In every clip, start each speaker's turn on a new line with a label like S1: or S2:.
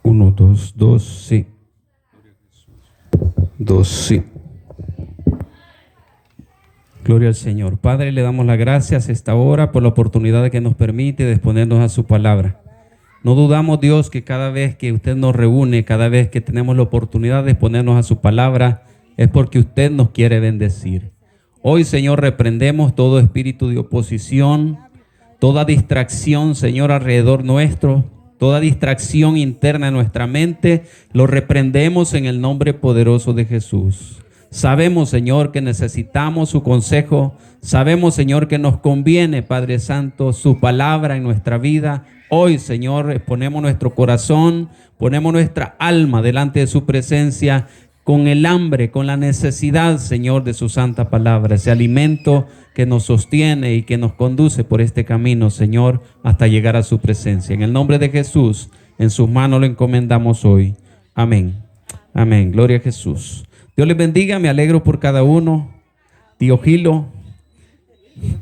S1: Uno, dos, sí. Dos, sí. Gloria al Señor. Padre, le damos las gracias a esta hora por la oportunidad que nos permite de exponernos a su palabra. No dudamos, Dios, que cada vez que usted nos reúne, cada vez que tenemos la oportunidad de exponernos a su palabra, es porque usted nos quiere bendecir. Hoy, Señor, reprendemos todo espíritu de oposición, toda distracción, Señor, alrededor nuestro, toda distracción interna en nuestra mente, lo reprendemos en el nombre poderoso de Jesús. Sabemos, Señor, que necesitamos su consejo. Sabemos, Señor, que nos conviene, Padre Santo, su palabra en nuestra vida. Hoy, Señor, ponemos nuestro corazón, ponemos nuestra alma delante de su presencia con el hambre, con la necesidad, Señor, de su santa palabra, ese alimento que nos sostiene y que nos conduce por este camino, Señor, hasta llegar a su presencia. En el nombre de Jesús, en sus manos lo encomendamos hoy. Amén. Amén. Gloria a Jesús. Dios les bendiga, me alegro por cada uno. Tío Gilo,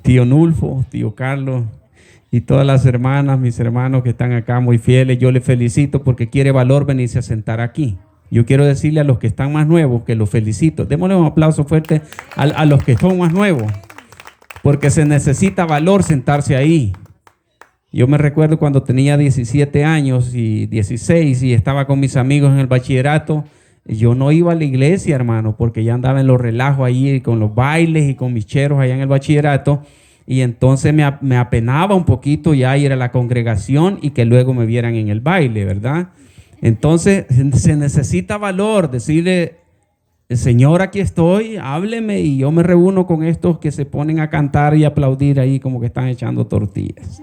S1: tío Nulfo, tío Carlos y todas las hermanas, mis hermanos que están acá muy fieles. Yo les felicito porque quiere valor venirse a sentar aquí. Yo quiero decirle a los que están más nuevos que los felicito. Démosle un aplauso fuerte a los que son más nuevos, porque se necesita valor sentarse ahí. Yo me recuerdo cuando tenía 17 años y 16 y estaba con mis amigos en el bachillerato. Yo no iba a la iglesia, hermano, porque ya andaba en los relajos ahí con los bailes y con mis cheros allá en el bachillerato. Y entonces me apenaba un poquito ya ir a la congregación y que luego me vieran en el baile, ¿verdad? Entonces se necesita valor, decirle, Señor, aquí estoy, hábleme, y yo me reúno con estos que se ponen a cantar y aplaudir ahí como que están echando tortillas.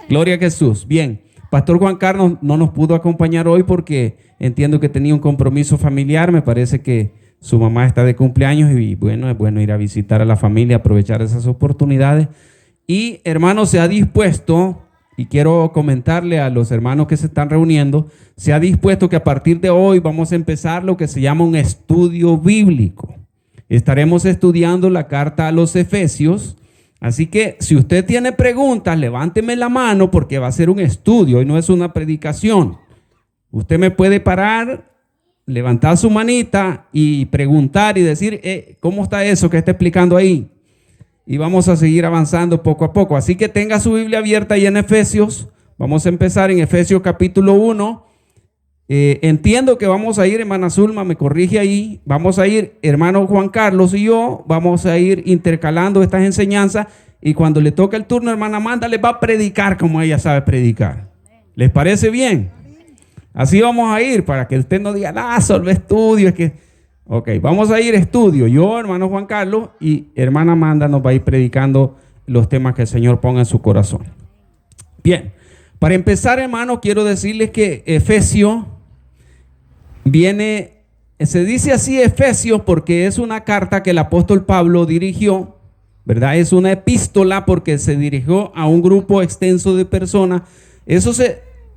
S1: Gloria a Jesús. Bien, Pastor Juan Carlos no nos pudo acompañar hoy porque entiendo que tenía un compromiso familiar. Me parece que su mamá está de cumpleaños y bueno, es bueno ir a visitar a la familia, aprovechar esas oportunidades. Y hermano, se ha dispuesto, y quiero comentarle a los hermanos que se están reuniendo, se ha dispuesto que a partir de hoy vamos a empezar lo que se llama un estudio bíblico. Estaremos estudiando la carta a los Efesios. Así que si usted tiene preguntas, levánteme la mano porque va a ser un estudio y no es una predicación. Usted me puede parar, levantar su manita y preguntar y decir, ¿cómo está eso que está explicando ahí? Y vamos a seguir avanzando poco a poco. Así que tenga su Biblia abierta ahí en Efesios. Vamos a empezar en Efesios capítulo 1. Entiendo que vamos a ir, hermana Zulma, me corrige ahí. Vamos a ir, hermano Juan Carlos y yo, vamos a ir intercalando estas enseñanzas. Y cuando le toque el turno, hermana Amanda les va a predicar como ella sabe predicar. ¿Les parece bien? Así vamos a ir para que usted no diga, solo estudio. Es que, ok, vamos a ir a estudio. Yo, hermano Juan Carlos, y hermana Amanda nos va a ir predicando los temas que el Señor ponga en su corazón. Bien, para empezar, hermano, quiero decirles que Efesios viene, se dice así Efesios porque es una carta que el apóstol Pablo dirigió, ¿verdad? Es una epístola porque se dirigió a un grupo extenso de personas.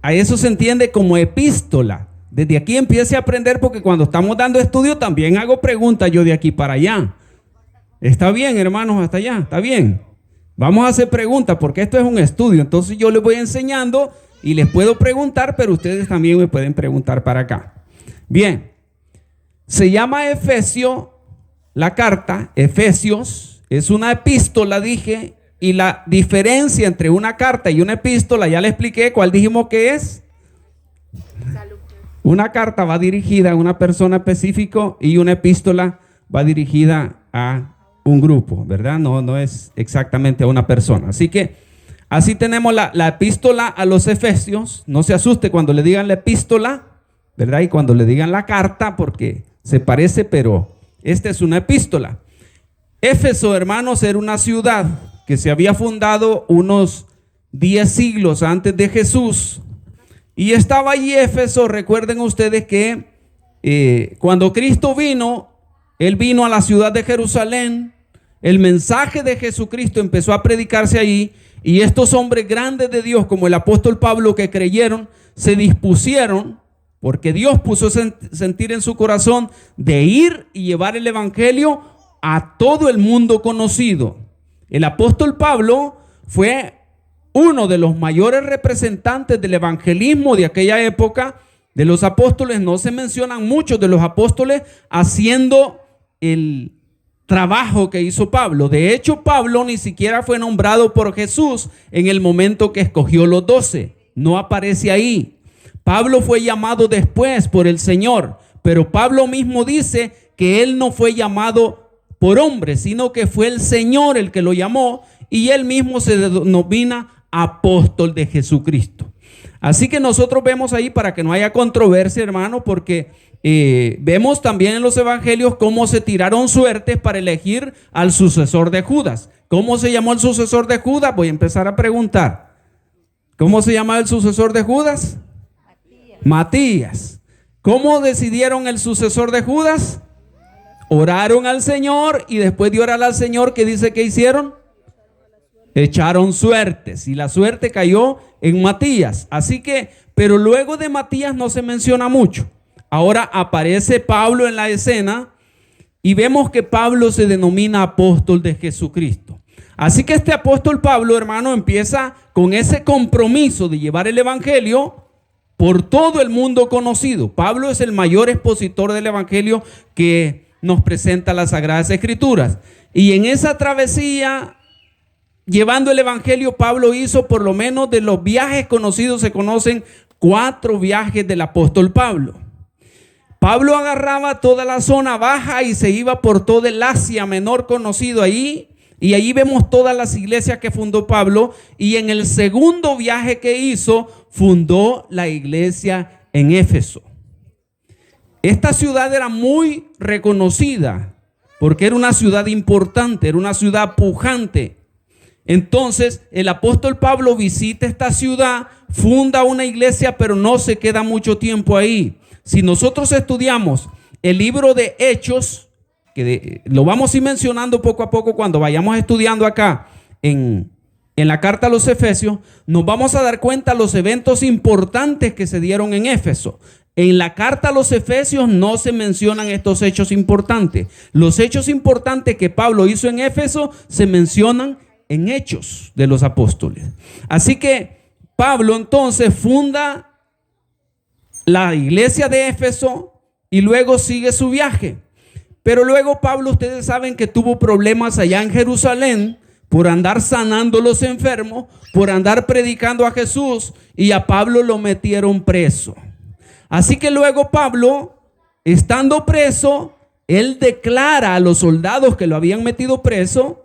S1: A eso se entiende como epístola. Desde aquí empiece a aprender porque cuando estamos dando estudio también hago preguntas yo de aquí para allá. ¿Está bien, hermanos, hasta allá? ¿Está bien? Vamos a hacer preguntas porque esto es un estudio. Entonces yo les voy enseñando y les puedo preguntar, pero ustedes también me pueden preguntar para acá. Bien, se llama Efesio, la carta, Efesios, es una epístola, dije, y la diferencia entre una carta y una epístola, ya le expliqué cuál dijimos que es. Una carta va dirigida a una persona específica y una epístola va dirigida a un grupo, ¿verdad? No es exactamente a una persona. Así que así tenemos la epístola a los Efesios. No se asuste cuando le digan la epístola, ¿verdad? Y cuando le digan la carta, porque se parece, pero esta es una epístola. Éfeso, hermanos, era una ciudad que se había fundado unos 10 siglos antes de Jesús. Y estaba allí Éfeso. Recuerden ustedes que cuando Cristo vino, Él vino a la ciudad de Jerusalén. El mensaje de Jesucristo empezó a predicarse allí. Y estos hombres grandes de Dios, como el apóstol Pablo, que creyeron, se dispusieron, porque Dios puso sentir en su corazón de ir y llevar el evangelio a todo el mundo conocido. El apóstol Pablo fue uno de los mayores representantes del evangelismo de aquella época De los apóstoles no se mencionan muchos de los apóstoles haciendo el trabajo que hizo Pablo. De hecho, Pablo ni siquiera fue nombrado por Jesús en el momento que escogió los 12. No aparece ahí. Pablo fue llamado después por el Señor, pero Pablo mismo dice que él no fue llamado por hombre, sino que fue el Señor el que lo llamó, y él mismo se denomina apóstol de Jesucristo. Así que nosotros vemos ahí, para que no haya controversia, hermano, porque vemos también en los evangelios cómo se tiraron suertes para elegir al sucesor de Judas. ¿Cómo se llamó el sucesor de Judas? Voy a empezar a preguntar. ¿Cómo se llama el sucesor de Judas? Matías. ¿Cómo decidieron el sucesor de Judas? Oraron al Señor, y después de orar al Señor, ¿qué dice que hicieron? Echaron suertes, y la suerte cayó en Matías. Así que, pero luego de Matías no se menciona mucho. Ahora aparece Pablo en la escena y vemos que Pablo se denomina apóstol de Jesucristo. Así que este apóstol Pablo, hermano, empieza con ese compromiso de llevar el evangelio por todo el mundo conocido. Pablo es el mayor expositor del evangelio que nos presenta las Sagradas Escrituras. Y en esa travesía, llevando el evangelio, Pablo hizo, por lo menos de los viajes conocidos, se conocen 4 viajes del apóstol Pablo. Pablo agarraba toda la zona baja y se iba por todo el Asia Menor conocido ahí. Y ahí vemos todas las iglesias que fundó Pablo. Y en el segundo viaje que hizo, fundó la iglesia en Éfeso. Esta ciudad era muy reconocida porque era una ciudad importante, era una ciudad pujante. Entonces el apóstol Pablo visita esta ciudad, funda una iglesia, pero no se queda mucho tiempo ahí. Si nosotros estudiamos el libro de Hechos, que lo vamos a ir mencionando poco a poco cuando vayamos estudiando acá en la carta a los Efesios, nos vamos a dar cuenta de los eventos importantes que se dieron en Éfeso. En la carta a los Efesios no se mencionan estos hechos importantes. Los hechos importantes que Pablo hizo en Éfeso se mencionan en Hechos de los Apóstoles. Así que Pablo entonces funda la iglesia de Éfeso y luego sigue su viaje. Pero luego Pablo, ustedes saben que tuvo problemas allá en Jerusalén por andar sanando los enfermos, por andar predicando a Jesús, y a Pablo lo metieron preso. Así que luego Pablo, estando preso, él declara a los soldados que lo habían metido preso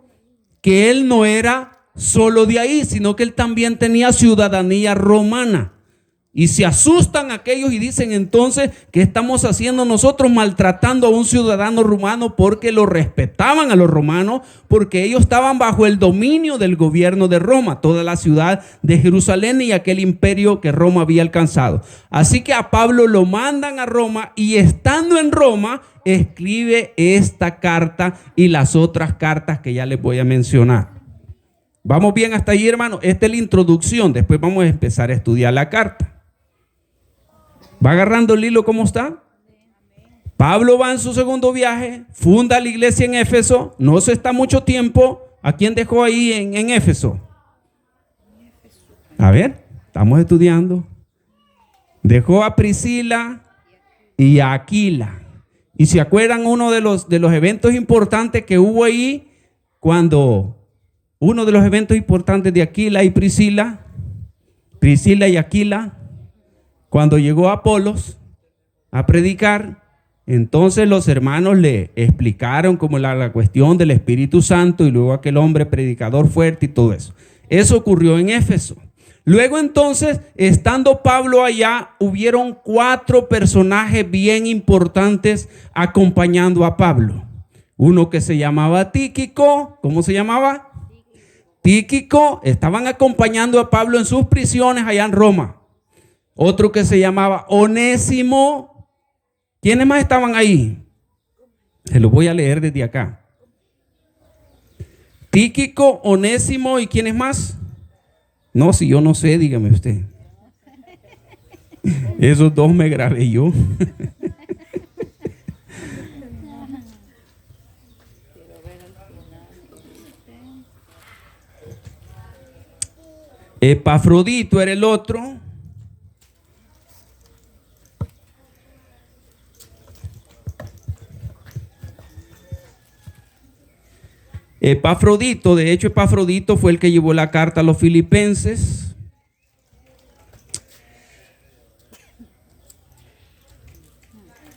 S1: que él no era solo de ahí, sino que él también tenía ciudadanía romana. Y se asustan aquellos y dicen entonces, ¿qué estamos haciendo nosotros maltratando a un ciudadano romano? Porque lo respetaban a los romanos, porque ellos estaban bajo el dominio del gobierno de Roma, toda la ciudad de Jerusalén y aquel imperio que Roma había alcanzado. Así que a Pablo lo mandan a Roma, y estando en Roma escribe esta carta y las otras cartas que ya les voy a mencionar. ¿Vamos bien hasta ahí, hermano? Esta es la introducción, después vamos a empezar a estudiar la carta. ¿Va agarrando el hilo cómo está? Pablo va en su segundo viaje, funda la iglesia en Éfeso, no se está mucho tiempo. ¿A quién dejó ahí en Éfeso? A ver, estamos estudiando. Dejó a Priscila y a Aquila. Y se acuerdan uno de los eventos importantes que hubo ahí, cuando uno de los eventos importantes de Aquila y Priscila y Aquila, cuando llegó Apolos a predicar, entonces los hermanos le explicaron como la cuestión del Espíritu Santo, y luego aquel hombre predicador fuerte y todo eso. Eso ocurrió en Éfeso. Luego entonces, estando Pablo allá, hubieron 4 personajes bien importantes acompañando a Pablo. Uno que se llamaba Tíquico. ¿Cómo se llamaba? Tíquico. Estaban acompañando a Pablo en sus prisiones allá en Roma. Otro que se llamaba Onésimo. ¿Quiénes más estaban ahí? Se los voy a leer desde acá. Tíquico, Onésimo, ¿y quiénes más? No, si yo no sé, dígame usted. Esos 2 me grabé yo. Epafrodito era el otro. Epafrodito. De hecho, Epafrodito fue el que llevó la carta a los filipenses.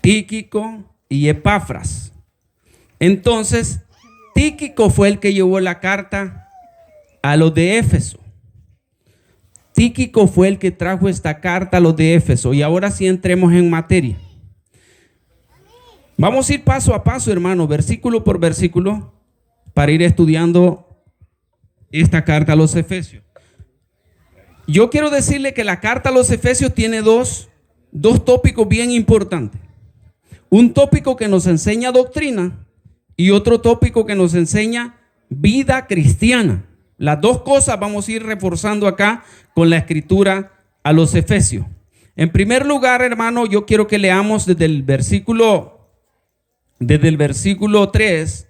S1: Tíquico y Epafras. Entonces, Tíquico fue el que llevó la carta a los de Éfeso. Tíquico fue el que trajo esta carta a los de Éfeso. Y ahora sí entremos en materia. Vamos a ir paso a paso, hermano, versículo por versículo, para ir estudiando esta carta a los Efesios. Yo quiero decirle que la carta a los Efesios tiene dos tópicos bien importantes. Un tópico que nos enseña doctrina y otro tópico que nos enseña vida cristiana. Las dos cosas vamos a ir reforzando acá con la escritura a los Efesios. En primer lugar, hermano, yo quiero que leamos desde el versículo 3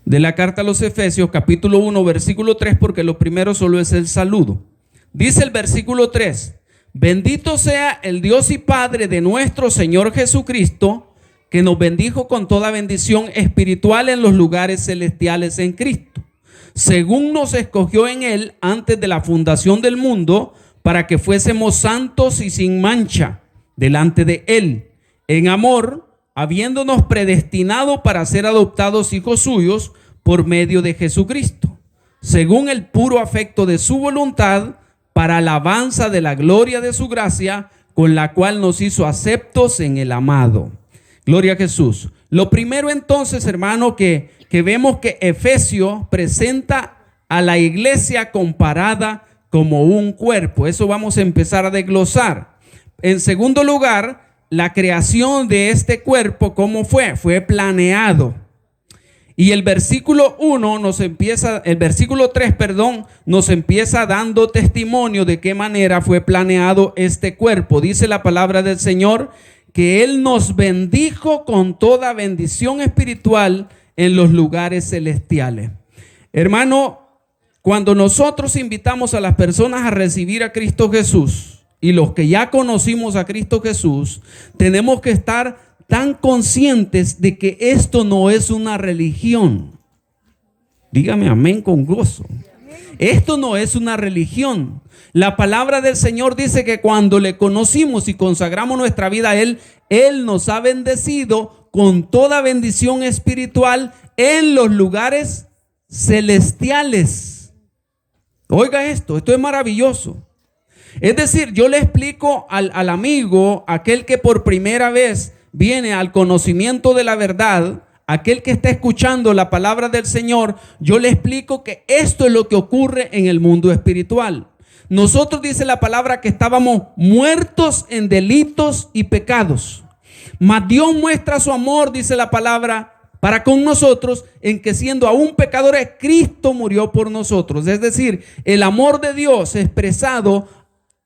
S1: de la carta a los Efesios, capítulo 1, versículo 3, porque lo primero solo es el saludo. Dice el versículo 3: bendito sea el Dios y Padre de nuestro Señor Jesucristo, que nos bendijo con toda bendición espiritual en los lugares celestiales en Cristo, según nos escogió en Él antes de la fundación del mundo, para que fuésemos santos y sin mancha delante de Él, en amor, habiéndonos predestinado para ser adoptados hijos suyos por medio de Jesucristo, según el puro afecto de su voluntad, para alabanza de la gloria de su gracia, con la cual nos hizo aceptos en el amado. Gloria a Jesús. Lo primero entonces, hermano, que vemos que Efesios presenta a la iglesia comparada como un cuerpo. Eso vamos a empezar a desglosar. En segundo lugar, la creación de este cuerpo, ¿cómo fue? Fue planeado. Y el versículo 3, nos empieza dando testimonio de qué manera fue planeado este cuerpo. Dice la palabra del Señor que Él nos bendijo con toda bendición espiritual en los lugares celestiales. Hermano, cuando nosotros invitamos a las personas a recibir a Cristo Jesús, y los que ya conocimos a Cristo Jesús, tenemos que estar tan conscientes de que esto no es una religión. Dígame amén con gozo. Esto no es una religión. La palabra del Señor dice que cuando le conocimos y consagramos nuestra vida a Él, Él nos ha bendecido con toda bendición espiritual en los lugares celestiales. Oiga esto es maravilloso. Es decir, yo le explico al amigo, aquel que por primera vez viene al conocimiento de la verdad, aquel que está escuchando la palabra del Señor, yo le explico que esto es lo que ocurre en el mundo espiritual. Nosotros, dice la palabra, que estábamos muertos en delitos y pecados, mas Dios muestra su amor, dice la palabra, para con nosotros, en que siendo aún pecadores, Cristo murió por nosotros. Es decir, el amor de Dios expresado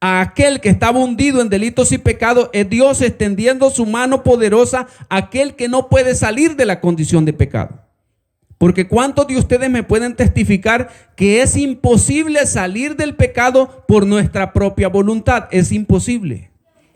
S1: a aquel que estaba hundido en delitos y pecados es Dios extendiendo su mano poderosa a aquel que no puede salir de la condición de pecado. Porque ¿cuántos de ustedes me pueden testificar que es imposible salir del pecado por nuestra propia voluntad? Es imposible.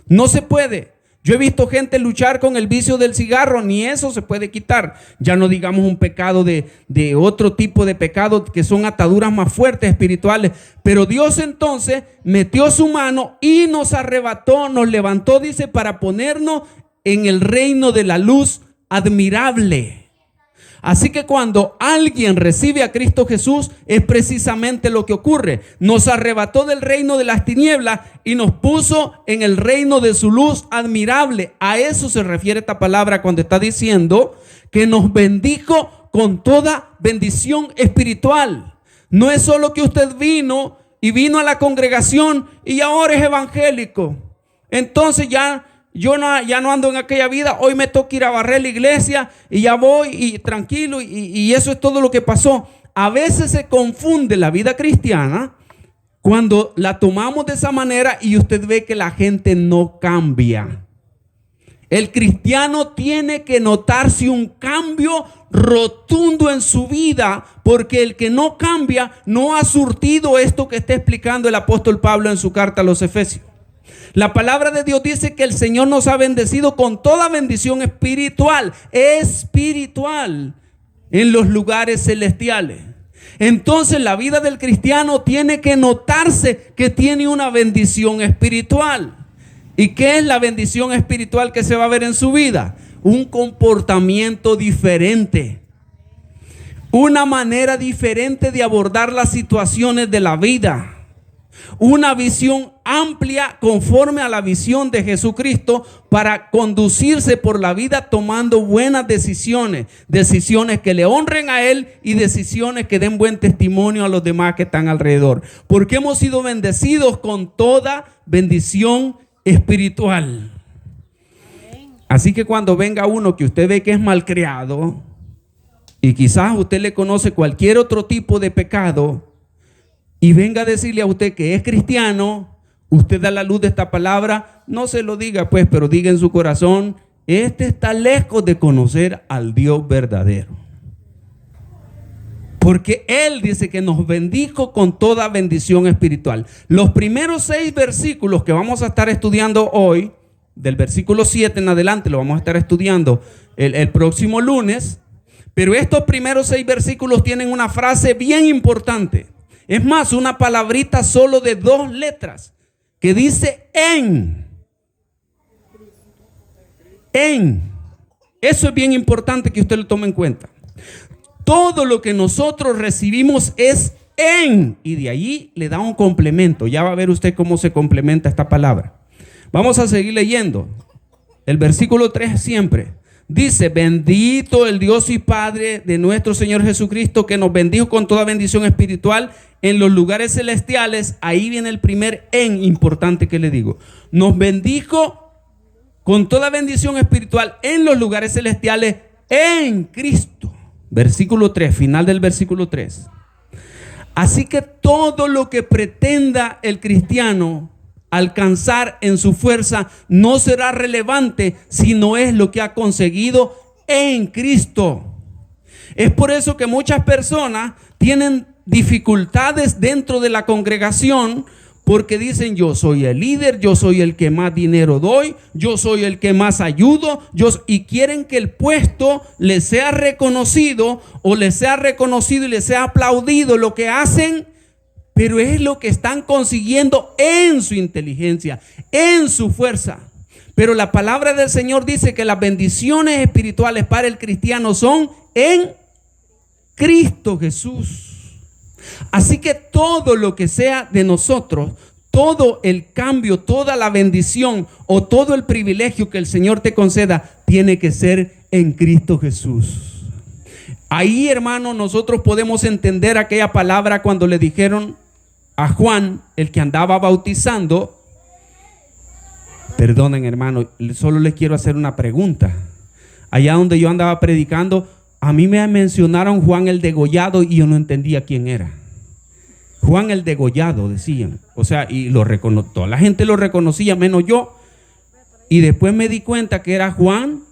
S1: No se puede. Yo he visto gente luchar con el vicio del cigarro, ni eso se puede quitar. Ya no digamos un pecado de otro tipo de pecado que son ataduras más fuertes espirituales. Pero Dios entonces metió su mano y nos arrebató, nos levantó, dice, para ponernos en el reino de la luz admirable. Así que cuando alguien recibe a Cristo Jesús, es precisamente lo que ocurre. Nos arrebató del reino de las tinieblas y nos puso en el reino de su luz admirable. A eso se refiere esta palabra cuando está diciendo que nos bendijo con toda bendición espiritual. No es solo que usted vino a la congregación y ahora es evangélico. Entonces ya no ando en aquella vida, hoy me toca ir a barrer la iglesia y ya voy y tranquilo y eso es todo lo que pasó. A veces se confunde la vida cristiana cuando la tomamos de esa manera y usted ve que la gente no cambia. El cristiano tiene que notarse un cambio rotundo en su vida, porque el que no cambia no ha surtido esto que está explicando el apóstol Pablo en su carta a los Efesios. La palabra de Dios dice que el Señor nos ha bendecido con toda bendición espiritual. en los lugares celestiales. Entonces la vida del cristiano tiene que notarse que tiene una bendición espiritual. ¿Y qué es la bendición espiritual que se va a ver en su vida? Un comportamiento diferente, una manera diferente de abordar las situaciones de la vida, una visión amplia conforme a la visión de Jesucristo para conducirse por la vida tomando buenas decisiones, decisiones que le honren a Él y decisiones que den buen testimonio a los demás que están alrededor, porque hemos sido bendecidos con toda bendición espiritual. Así que cuando venga uno que usted ve que es malcriado y quizás usted le conoce cualquier otro tipo de pecado y venga a decirle a usted que es cristiano, usted da la luz de esta palabra, no se lo diga pues, pero diga en su corazón, este está lejos de conocer al Dios verdadero. Porque Él dice que nos bendijo con toda bendición espiritual. Los primeros 6 versículos que vamos a estar estudiando hoy, del versículo 7 en adelante, lo vamos a estar estudiando el próximo lunes. Pero estos primeros 6 versículos tienen una frase bien importante. Es más, una palabrita solo de 2 letras que dice en. En. Eso es bien importante que usted lo tome en cuenta. Todo lo que nosotros recibimos es en. Y de allí le da un complemento. Ya va a ver usted cómo se complementa esta palabra. Vamos a seguir leyendo. El versículo 3 siempre. Dice, bendito el Dios y Padre de nuestro Señor Jesucristo, que nos bendijo con toda bendición espiritual en los lugares celestiales. Ahí viene el primer en importante que le digo. Nos bendijo con toda bendición espiritual en los lugares celestiales en Cristo. Versículo 3, final del versículo 3. Así que todo lo que pretenda el cristiano alcanzar en su fuerza no será relevante si no es lo que ha conseguido en Cristo. Es por eso que muchas personas tienen dificultades dentro de la congregación porque dicen, yo soy el líder, yo soy el que más dinero doy, yo soy el que más ayudo, y quieren que el puesto les sea reconocido o les sea reconocido y les sea aplaudido lo que hacen, pero es lo que están consiguiendo en su inteligencia, en su fuerza. Pero la palabra del Señor dice que las bendiciones espirituales para el cristiano son en Cristo Jesús. Así que todo lo que sea de nosotros, todo el cambio, toda la bendición o todo el privilegio que el Señor te conceda, tiene que ser en Cristo Jesús. Ahí, hermano, nosotros podemos entender aquella palabra cuando le dijeron a Juan, el que andaba bautizando. Perdonen, hermano, solo les quiero hacer una pregunta. Allá donde yo andaba predicando, a mí me mencionaron Juan el degollado y yo no entendía quién era. Juan el degollado, decían. O sea, y toda la gente lo reconocía, menos yo. Y después me di cuenta que era Juan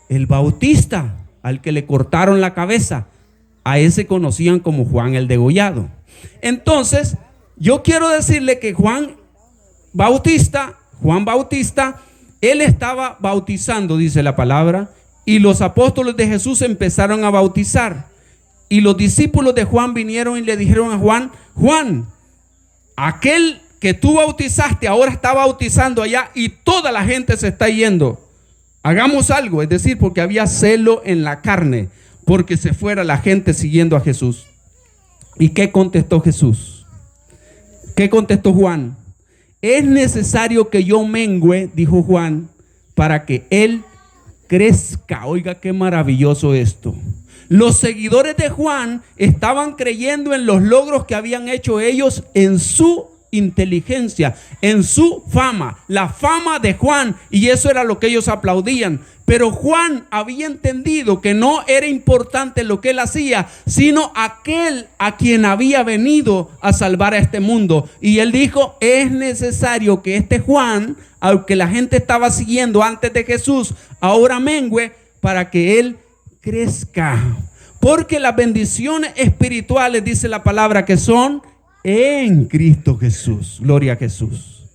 S1: el Bautista, al que le cortaron la cabeza. A ese conocían como Juan el degollado. Entonces, yo quiero decirle que Juan Bautista, él estaba bautizando, dice la palabra, y los apóstoles de Jesús empezaron a bautizar. Y los discípulos de Juan vinieron y le dijeron a Juan, Juan, aquel que tú bautizaste ahora está bautizando allá y toda la gente se está yendo. Hagamos algo, es decir, porque había celo en la carne, porque se fuera la gente siguiendo a Jesús. ¿Y qué contestó Jesús? ¿Qué contestó Juan? Es necesario que yo mengüe, dijo Juan, para que él crezca. Oiga, qué maravilloso esto. Los seguidores de Juan estaban creyendo en los logros que habían hecho ellos en su inteligencia, en su fama, la fama de Juan, y eso era lo que ellos aplaudían. Pero Juan había entendido que no era importante lo que él hacía, sino aquel a quien había venido a salvar a este mundo. Y él dijo, es necesario que este Juan, aunque la gente estaba siguiendo antes de Jesús, ahora mengüe para que él crezca. Porque las bendiciones espirituales, dice la palabra, que son en Cristo Jesús. Gloria a Jesús.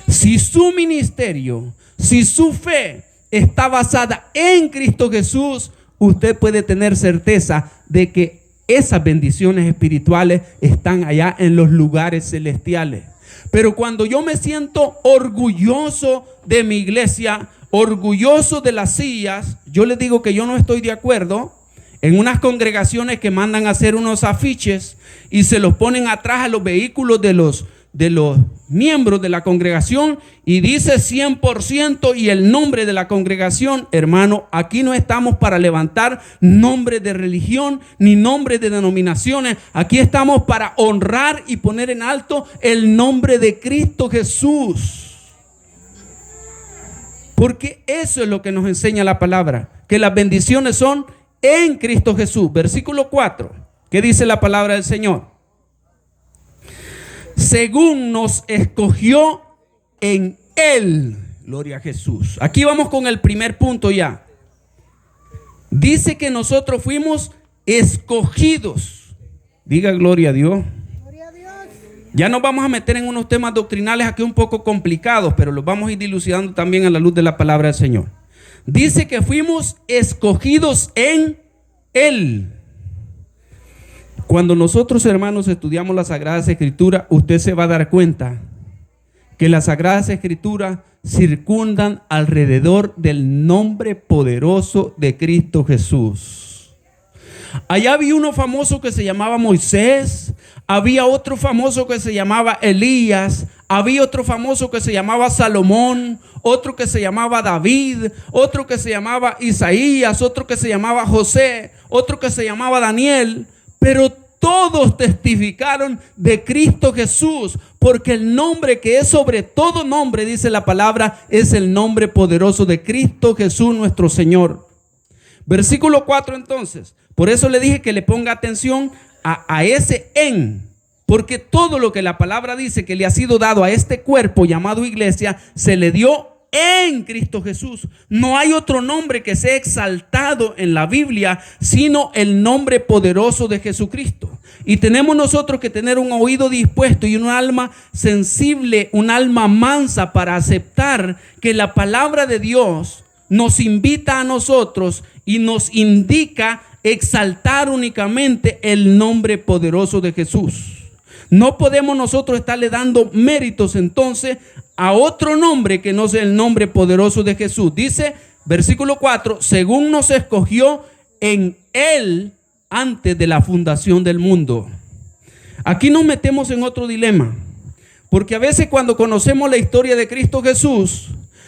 S1: Si su ministerio, si su fe está basada en Cristo Jesús, usted puede tener certeza de que esas bendiciones espirituales están allá en los lugares celestiales. Pero cuando yo me siento orgulloso de mi iglesia, orgulloso de las sillas, yo les digo que yo no estoy de acuerdo en unas congregaciones que mandan a hacer unos afiches y se los ponen atrás a los vehículos de los miembros de la congregación y dice 100% y el nombre de la congregación. Hermano, aquí no estamos para levantar nombres de religión ni nombres de denominaciones. Aquí estamos para honrar y poner en alto el nombre de Cristo Jesús. Porque eso es lo que nos enseña la palabra, que las bendiciones son en Cristo Jesús. Versículo 4, ¿qué dice la palabra del Señor? Según nos escogió en Él. Gloria a Jesús. Aquí vamos con el primer punto ya. Dice que nosotros fuimos escogidos. Diga gloria a Dios.
S2: Gloria a Dios.
S1: Ya nos vamos a meter en unos temas doctrinales aquí un poco complicados, pero los vamos a ir dilucidando también a la luz de la palabra del Señor. Dice que fuimos escogidos en Él. Cuando nosotros, hermanos, estudiamos las Sagradas Escrituras, usted se va a dar cuenta que las Sagradas Escrituras circundan alrededor del nombre poderoso de Cristo Jesús. Allá había uno famoso que se llamaba Moisés, había otro famoso que se llamaba Elías, había otro famoso que se llamaba Salomón, otro que se llamaba David, otro que se llamaba Isaías, otro que se llamaba José, otro que se llamaba Daniel. Pero todos testificaron de Cristo Jesús, porque el nombre que es sobre todo nombre, dice la palabra, es el nombre poderoso de Cristo Jesús nuestro Señor. Versículo 4 entonces. Por eso le dije que le ponga atención a ese en, porque todo lo que la palabra dice que le ha sido dado a este cuerpo llamado iglesia, se le dio en Cristo Jesús. No hay otro nombre que sea exaltado en la Biblia sino el nombre poderoso de Jesucristo. Y tenemos nosotros que tener un oído dispuesto y un alma sensible, un alma mansa para aceptar que la palabra de Dios nos invita a nosotros y nos indica exaltar únicamente el nombre poderoso de Jesús. No podemos nosotros estarle dando méritos entonces a otro nombre que no sea el nombre poderoso de Jesús. Dice, versículo 4, según nos escogió en Él antes de la fundación del mundo. Aquí nos metemos en otro dilema, porque a veces cuando conocemos la historia de Cristo Jesús,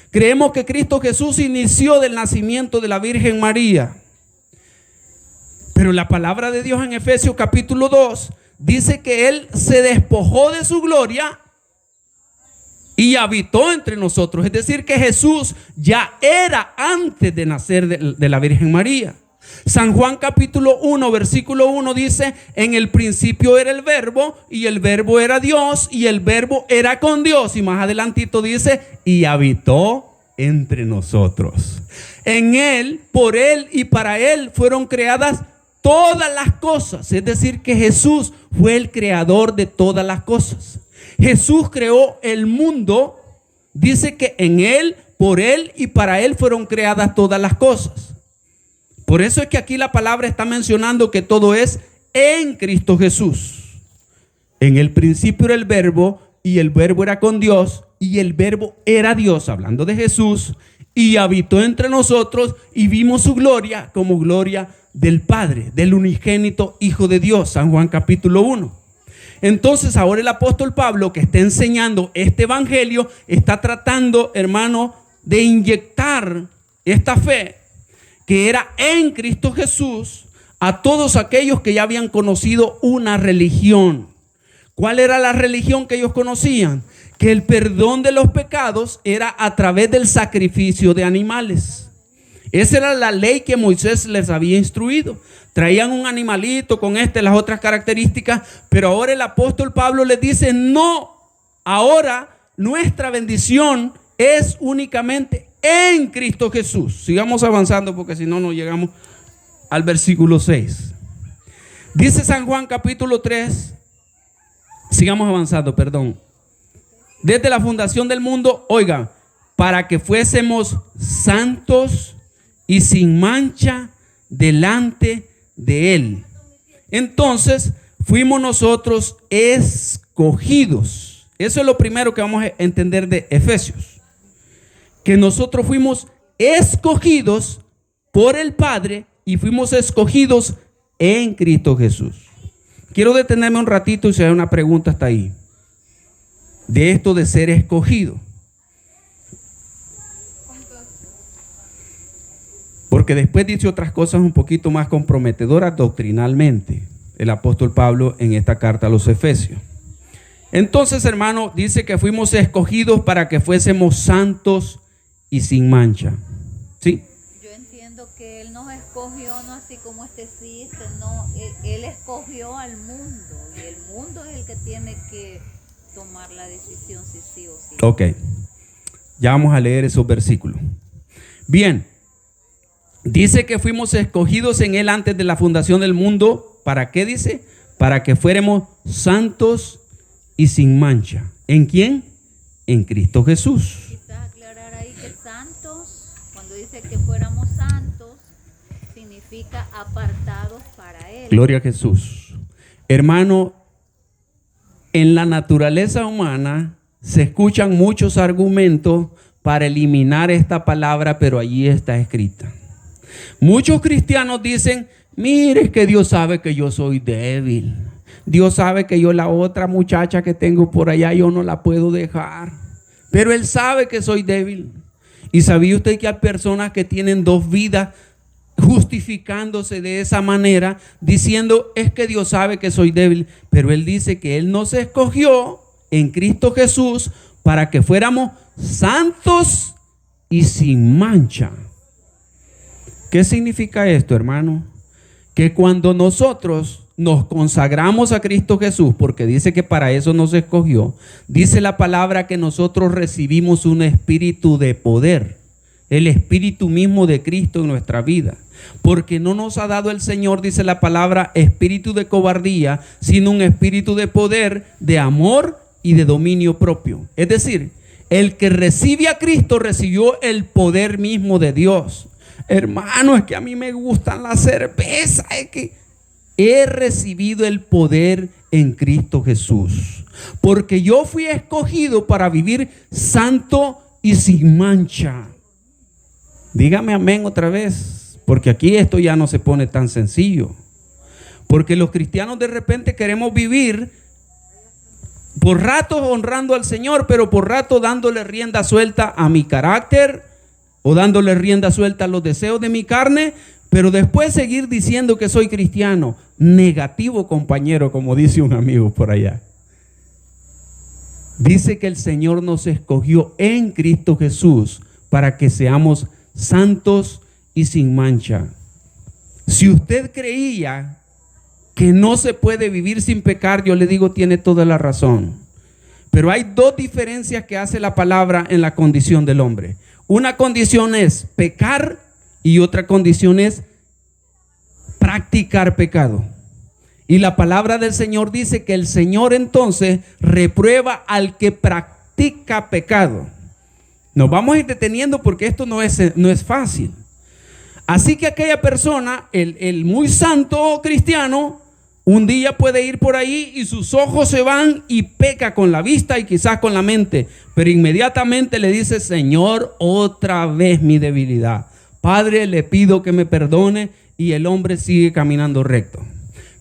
S1: creemos que Cristo Jesús inició del nacimiento de la Virgen María. Pero la palabra de Dios en Efesios capítulo 2 dice que Él se despojó de su gloria y habitó entre nosotros. Es decir, que Jesús ya era antes de nacer de la Virgen María. San Juan capítulo 1 versículo 1 dice: en el principio era el verbo, y el verbo era Dios, y el verbo era con Dios. Y más adelantito dice: y habitó entre nosotros. En Él, por Él y para Él fueron creadas todas las cosas. Es decir, que Jesús fue el creador de todas las cosas. Jesús creó el mundo. Dice que en Él, por Él y para Él fueron creadas todas las cosas. Por eso es que aquí la palabra está mencionando que todo es en Cristo Jesús. En el principio era el verbo, y el verbo era con Dios, y el verbo era Dios, hablando de Jesús, y habitó entre nosotros, y vimos su gloria como gloria del Padre, del unigénito Hijo de Dios. San Juan capítulo 1. Entonces ahora el apóstol Pablo, que está enseñando este evangelio, está tratando, hermano, de inyectar esta fe que era en Cristo Jesús a todos aquellos que ya habían conocido una religión. ¿Cuál era la religión que ellos conocían? Que el perdón de los pecados era a través del sacrificio de animales. Esa era la ley que Moisés les había instruido. Traían un animalito con las otras características, pero ahora el apóstol Pablo les dice: no, ahora nuestra bendición es únicamente en Cristo Jesús. Sigamos avanzando, porque si no, no llegamos al versículo 6. Dice San Juan capítulo 3. Sigamos avanzando, perdón. Desde la fundación del mundo, oiga, para que fuésemos santos y sin mancha delante de Él. Entonces fuimos nosotros escogidos. Eso es lo primero que vamos a entender de Efesios. Que nosotros fuimos escogidos por el Padre y fuimos escogidos en Cristo Jesús. Quiero detenerme un ratito y si hay una pregunta hasta ahí. De esto de ser escogido. Porque después dice otras cosas un poquito más comprometedoras doctrinalmente, el apóstol Pablo en esta carta a los Efesios. Entonces, hermano, dice que fuimos escogidos para que fuésemos santos y sin mancha. ¿Sí?
S2: Yo entiendo que Él nos escogió, no así como sí, no, él escogió al mundo y el mundo es el que tiene que tomar la decisión si sí o sí.
S1: Ok, ya vamos a leer esos versículos. Bien. Dice que fuimos escogidos en Él antes de la fundación del mundo. ¿Para qué dice? Para que fuéramos santos y sin mancha. ¿En quién? En Cristo Jesús.
S2: Quizás aclarar ahí que santos, cuando dice que fuéramos santos, significa apartados para Él.
S1: Gloria a Jesús. Hermano, en la naturaleza humana se escuchan muchos argumentos para eliminar esta palabra, pero allí está escrita. Muchos cristianos dicen, mire, es que Dios sabe que yo soy débil. Dios sabe que yo la otra muchacha que tengo por allá, yo no la puedo dejar. Pero Él sabe que soy débil. ¿Y sabía usted que hay personas que tienen dos vidas justificándose de esa manera, diciendo, es que Dios sabe que soy débil? Pero Él dice que Él nos escogió en Cristo Jesús para que fuéramos santos y sin mancha. ¿Qué significa esto, hermano? Que cuando nosotros nos consagramos a Cristo Jesús, porque dice que para eso nos escogió, dice la palabra que nosotros recibimos un espíritu de poder, el espíritu mismo de Cristo en nuestra vida. Porque no nos ha dado el Señor, dice la palabra, espíritu de cobardía, sino un espíritu de poder, de amor y de dominio propio. Es decir, el que recibe a Cristo recibió el poder mismo de Dios. Hermano, es que a mí me gustan la cerveza, es que he recibido el poder en Cristo Jesús. Porque yo fui escogido para vivir santo y sin mancha. Dígame amén otra vez, porque aquí esto ya no se pone tan sencillo. Porque los cristianos de repente queremos vivir por rato honrando al Señor, pero por rato dándole rienda suelta a mi carácter, o dándole rienda suelta a los deseos de mi carne, pero después seguir diciendo que soy cristiano. Negativo, compañero, como dice un amigo por allá. Dice que el Señor nos escogió en Cristo Jesús para que seamos santos y sin mancha. Si usted creía que no se puede vivir sin pecar, yo le digo, tiene toda la razón. Pero hay dos diferencias que hace la palabra en la condición del hombre. Una condición es pecar y otra condición es practicar pecado. Y la palabra del Señor dice que el Señor entonces reprueba al que practica pecado. Nos vamos a ir deteniendo porque esto no es fácil. Así que aquella persona, el muy santo cristiano, un día puede ir por ahí y sus ojos se van y peca con la vista y quizás con la mente, pero inmediatamente le dice, Señor, otra vez mi debilidad. Padre, le pido que me perdone, y el hombre sigue caminando recto.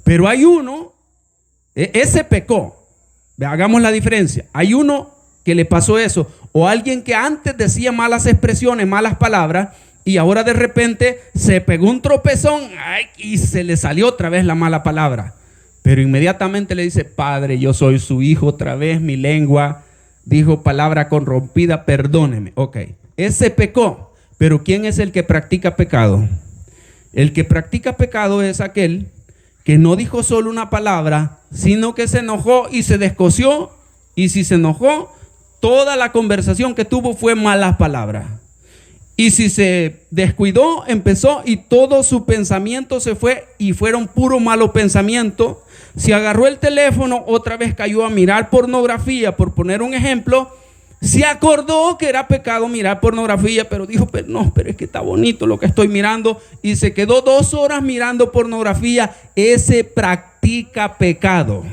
S1: Pero hay uno, ese pecó. Hagamos la diferencia. Hay uno que le pasó eso, o alguien que antes decía malas expresiones, malas palabras, y ahora de repente se pegó un tropezón, y se le salió otra vez la mala palabra. Pero inmediatamente le dice, Padre, yo soy su hijo, otra vez mi lengua dijo palabra corrompida, perdóneme. Ok, ese pecó. Pero ¿quién es el que practica pecado? El que practica pecado es aquel que no dijo solo una palabra, sino que se enojó y se descoció. Y si se enojó, toda la conversación que tuvo fue malas palabras. Y si se descuidó, empezó y todo su pensamiento se fue y fueron puro malo pensamiento. Si agarró el teléfono, otra vez cayó a mirar pornografía, por poner un ejemplo, Se acordó que era pecado mirar pornografía, pero dijo, pero no, pero es que está bonito lo que estoy mirando. Y se quedó 2 horas mirando pornografía. Ese practica pecado.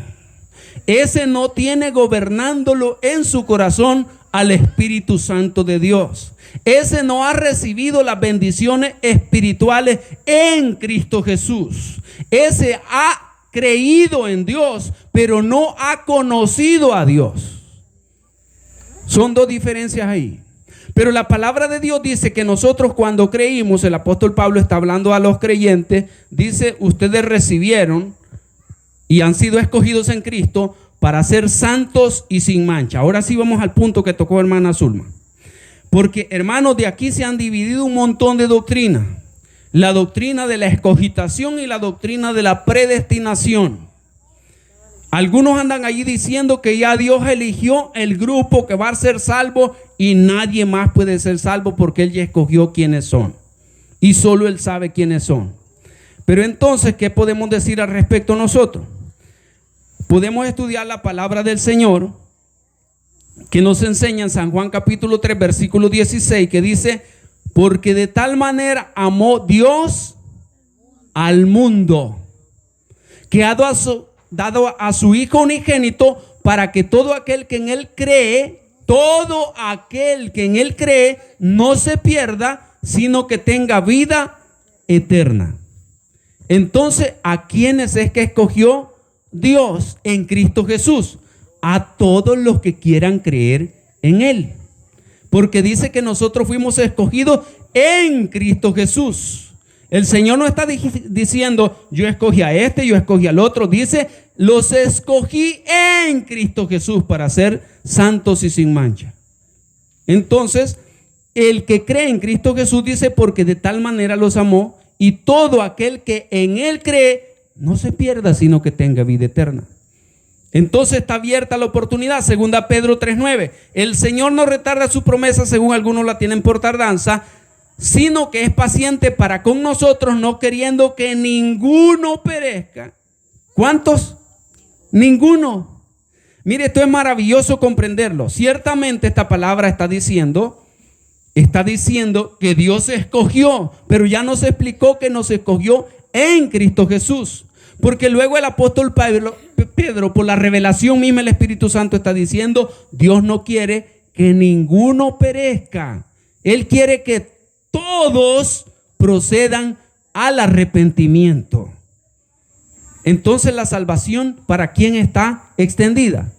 S1: Ese no tiene gobernándolo en su corazón al Espíritu Santo de Dios. Ese no ha recibido las bendiciones espirituales en Cristo Jesús. Ese ha creído en Dios, pero no ha conocido a Dios. Son 2 diferencias ahí. Pero la palabra de Dios dice que nosotros cuando creímos, el apóstol Pablo está hablando a los creyentes, dice, ustedes recibieron y han sido escogidos en Cristo para ser santos y sin mancha. Ahora sí vamos al punto que tocó hermana Zulma. Porque hermanos, de aquí se han dividido un montón de doctrinas. La doctrina de la escogitación y la doctrina de la predestinación. Algunos andan allí diciendo que ya Dios eligió el grupo que va a ser salvo y nadie más puede ser salvo porque Él ya escogió quiénes son. Y solo Él sabe quiénes son. Pero entonces, ¿qué podemos decir al respecto nosotros? Podemos estudiar la palabra del Señor que nos enseña en San Juan capítulo 3 versículo 16, que dice, porque de tal manera amó Dios al mundo, que ha dado a su Hijo unigénito para que todo aquel que en Él cree, no se pierda, sino que tenga vida eterna. Entonces, ¿a quiénes es que escogió Dios en Cristo Jesús? A todos los que quieran creer en Él. Porque dice que nosotros fuimos escogidos en Cristo Jesús. El Señor no está diciendo, yo escogí a este, yo escogí al otro. Dice, los escogí en Cristo Jesús para ser santos y sin mancha. Entonces, el que cree en Cristo Jesús dice, porque de tal manera los amó, y todo aquel que en Él cree no se pierda, sino que tenga vida eterna. Entonces está abierta la oportunidad. Segunda Pedro 3:9. El Señor no retarda su promesa, según algunos la tienen por tardanza, sino que es paciente para con nosotros, no queriendo que ninguno perezca. ¿Cuántos? Ninguno. Mire, esto es maravilloso comprenderlo. Ciertamente esta palabra está diciendo que Dios escogió, pero ya nos explicó que nos escogió en Cristo Jesús. Porque luego el apóstol Pedro, por la revelación misma del Espíritu Santo, está diciendo, Dios no quiere que ninguno perezca. Él quiere que todos procedan al arrepentimiento. Entonces la salvación, ¿para quién está extendida?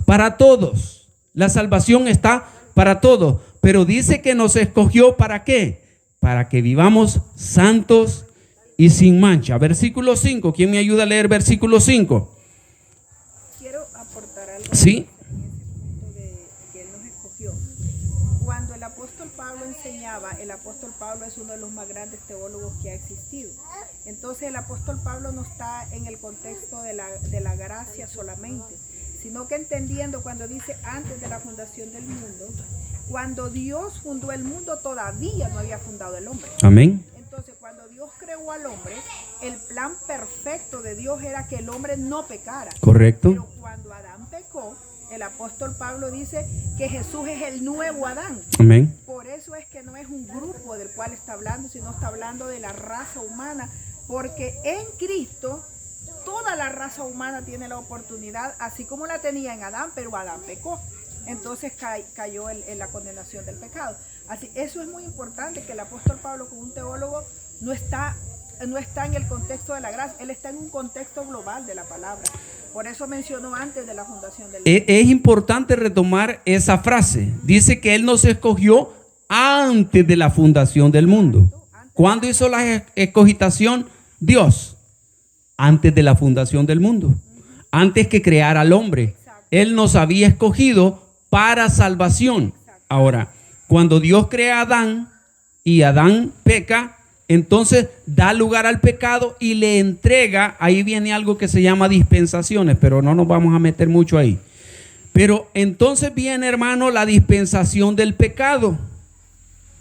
S1: Para todos. La salvación está para todos. Pero dice que nos escogió, ¿para qué? Para que vivamos santos y sin mancha. Versículo 5. ¿Quién me ayuda a leer versículo 5?
S3: Quiero aportar algo.
S1: Sí.
S3: En ese punto de que Él nos escogió. Cuando el apóstol Pablo enseñaba, el apóstol Pablo es uno de los más grandes teólogos que ha existido. Entonces el apóstol Pablo no está en el contexto de la gracia solamente, sino que entendiendo cuando dice antes de la fundación del mundo, cuando Dios fundó el mundo todavía no había fundado el hombre.
S1: Amén.
S3: Entonces cuando Dios creó al hombre, el plan perfecto de Dios era que el hombre no pecara.
S1: Correcto.
S3: Pero cuando Adán pecó, el apóstol Pablo dice que Jesús es el nuevo Adán.
S1: Amén.
S3: Por eso es que no es un grupo del cual está hablando, sino está hablando de la raza humana, porque en Cristo toda la raza humana tiene la oportunidad, así como la tenía en Adán, pero Adán pecó. Entonces cayó en la condenación del pecado. Así, eso es muy importante, que el apóstol Pablo, como un teólogo, no está en el contexto de la gracia, él está en un contexto global de la palabra. Por eso mencionó antes de la fundación del mundo.
S1: Es importante retomar esa frase. Dice que Él nos escogió antes de la fundación del mundo. ¿Cuándo hizo la escogitación? Dios. Antes de la fundación del mundo. Antes que creara al hombre. Él nos había escogido para salvación. Ahora, cuando Dios crea a Adán y Adán peca, entonces da lugar al pecado y le entrega, ahí viene algo que se llama dispensaciones, pero no nos vamos a meter mucho ahí. Pero entonces viene, hermano, la dispensación del pecado.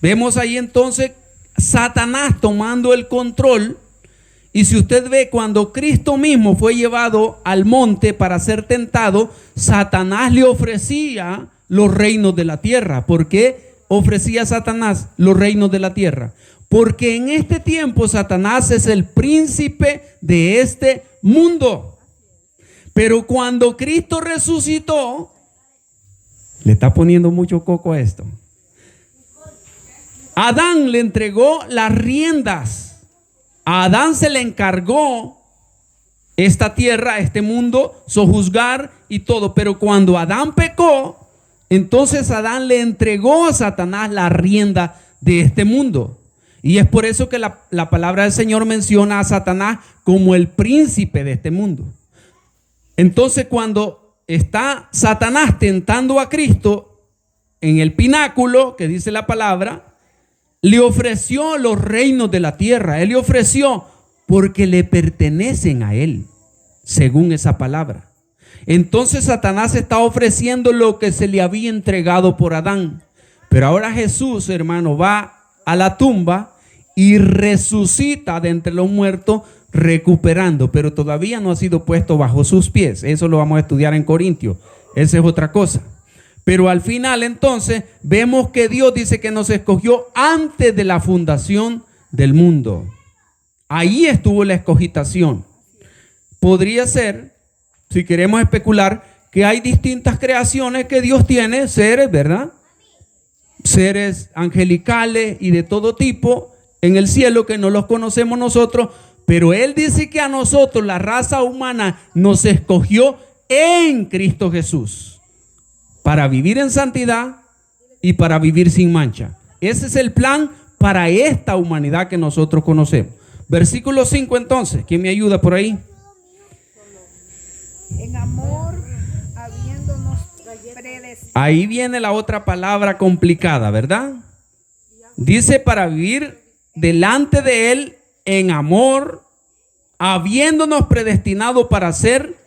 S1: Vemos ahí entonces Satanás tomando el control. Y si usted ve, cuando Cristo mismo fue llevado al monte para ser tentado, Satanás le ofrecía los reinos de la tierra. ¿Por qué ofrecía Satanás los reinos de la tierra? Porque en este tiempo Satanás es el príncipe de este mundo. Pero cuando Cristo resucitó, le está poniendo mucho coco a esto. Adán le entregó las riendas. A Adán se le encargó esta tierra, este mundo, sojuzgar y todo. Pero cuando Adán pecó, entonces Adán le entregó a Satanás la rienda de este mundo. Y es por eso que la palabra del Señor menciona a Satanás como el príncipe de este mundo. Entonces, cuando está Satanás tentando a Cristo en el pináculo, que dice la palabra, le ofreció los reinos de la tierra. Él le ofreció porque le pertenecen a él, según esa palabra. Entonces Satanás está ofreciendo lo que se le había entregado por Adán. Pero ahora Jesús, hermano, va a la tumba y resucita de entre los muertos, recuperando, pero todavía no ha sido puesto bajo sus pies. Eso lo vamos a estudiar en Corintios. Esa es otra cosa. Pero al final entonces vemos que Dios dice que nos escogió antes de la fundación del mundo. Ahí estuvo la escogitación. Podría ser, si queremos especular, que hay distintas creaciones que Dios tiene, seres, ¿verdad? Seres angelicales y de todo tipo en el cielo que no los conocemos nosotros, pero Él dice que a nosotros, la raza humana, nos escogió en Cristo Jesús para vivir en santidad y para vivir sin mancha. Ese es el plan para esta humanidad que nosotros conocemos. Versículo 5 entonces, ¿quién me ayuda por ahí?
S3: En amor, habiéndonos predestinado.
S1: Ahí viene la otra palabra complicada, ¿verdad? Dice para vivir delante de Él en amor, habiéndonos predestinado para ser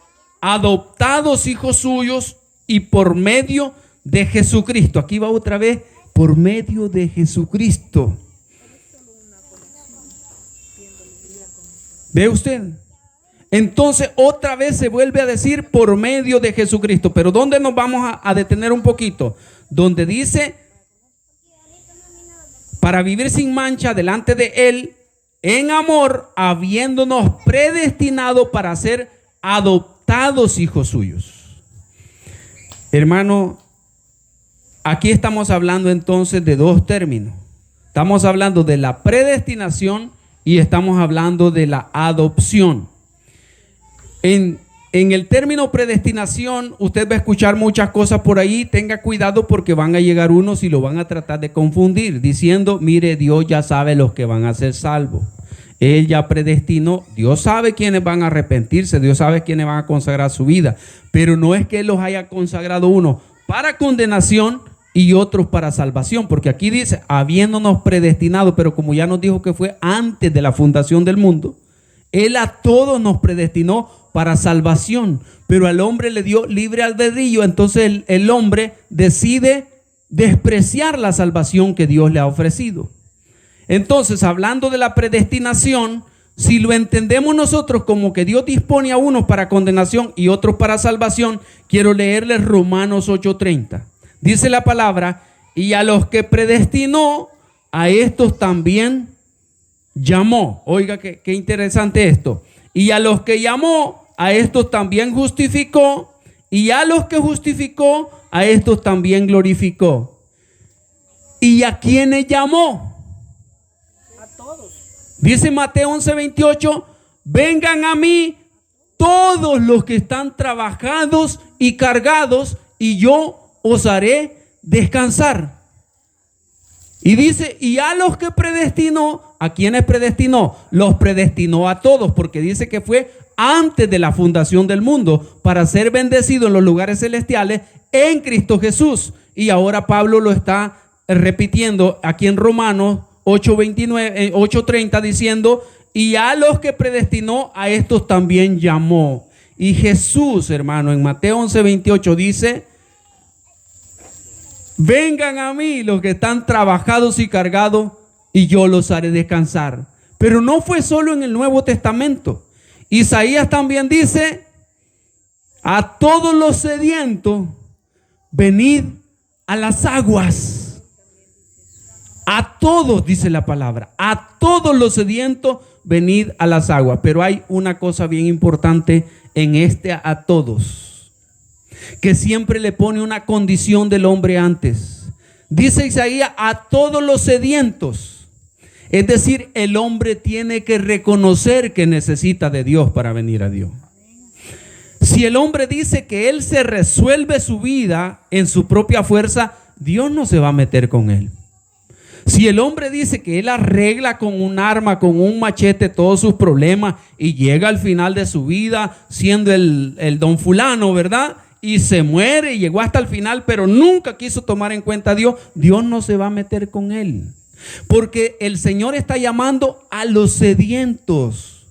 S1: adoptados hijos suyos y por medio de Jesucristo. Aquí va otra vez, por medio de Jesucristo. ¿Ve usted? Entonces otra vez se vuelve a decir por medio de Jesucristo. Pero ¿dónde nos vamos a detener un poquito? Donde dice para vivir sin mancha delante de Él en amor, habiéndonos predestinado para ser adoptados hijos suyos. Hermano, aquí estamos hablando entonces de dos términos. Estamos hablando de la predestinación y estamos hablando de la adopción. En el término predestinación, usted va a escuchar muchas cosas por ahí. Tenga cuidado porque van a llegar unos y lo van a tratar de confundir, diciendo, mire, Dios ya sabe los que van a ser salvos. Él ya predestinó. Dios sabe quiénes van a arrepentirse. Dios sabe quiénes van a consagrar su vida. Pero no es que Él los haya consagrado uno para condenación y otros para salvación. Porque aquí dice, habiéndonos predestinado, pero como ya nos dijo que fue antes de la fundación del mundo, Él a todos nos predestinó para salvación, pero al hombre le dio libre albedrío. Entonces el hombre decide despreciar la salvación que Dios le ha ofrecido. Entonces, hablando de la predestinación, si lo entendemos nosotros como que Dios dispone a unos para condenación y otros para salvación, quiero leerles Romanos 8:30. Dice la palabra, y a los que predestinó, a estos también llamó. Oiga, qué interesante esto. Y a los que llamó, a estos también justificó. Y a los que justificó, a estos también glorificó. ¿Y a quienes llamó?
S3: A todos.
S1: Dice Mateo 11:28, vengan a mí todos los que están trabajados y cargados, y yo os haré descansar. Y dice, y a los que predestinó, ¿a quiénes predestinó? Los predestinó a todos, porque dice que fue antes de la fundación del mundo para ser bendecidos en los lugares celestiales en Cristo Jesús. Y ahora Pablo lo está repitiendo aquí en Romanos 8:30 diciendo, y a los que predestinó, a estos también llamó. Y Jesús, hermano, en Mateo 11:28 dice, vengan a mí los que están trabajados y cargados, y yo los haré descansar. Pero no fue solo en el Nuevo Testamento. Isaías también dice, a todos los sedientos, venid a las aguas. A todos, dice la palabra, a todos los sedientos, venid a las aguas. Pero hay una cosa bien importante en este a todos, que siempre le pone una condición del hombre antes. Dice Isaías, a todos los sedientos. Es decir, el hombre tiene que reconocer que necesita de Dios para venir a Dios. Si el hombre dice que él se resuelve su vida en su propia fuerza, Dios no se va a meter con él. Si el hombre dice que él arregla con un arma, con un machete todos sus problemas y llega al final de su vida siendo el don fulano, ¿verdad? Y se muere y llegó hasta el final, pero nunca quiso tomar en cuenta a Dios, Dios no se va a meter con él. Porque el Señor está llamando a los sedientos,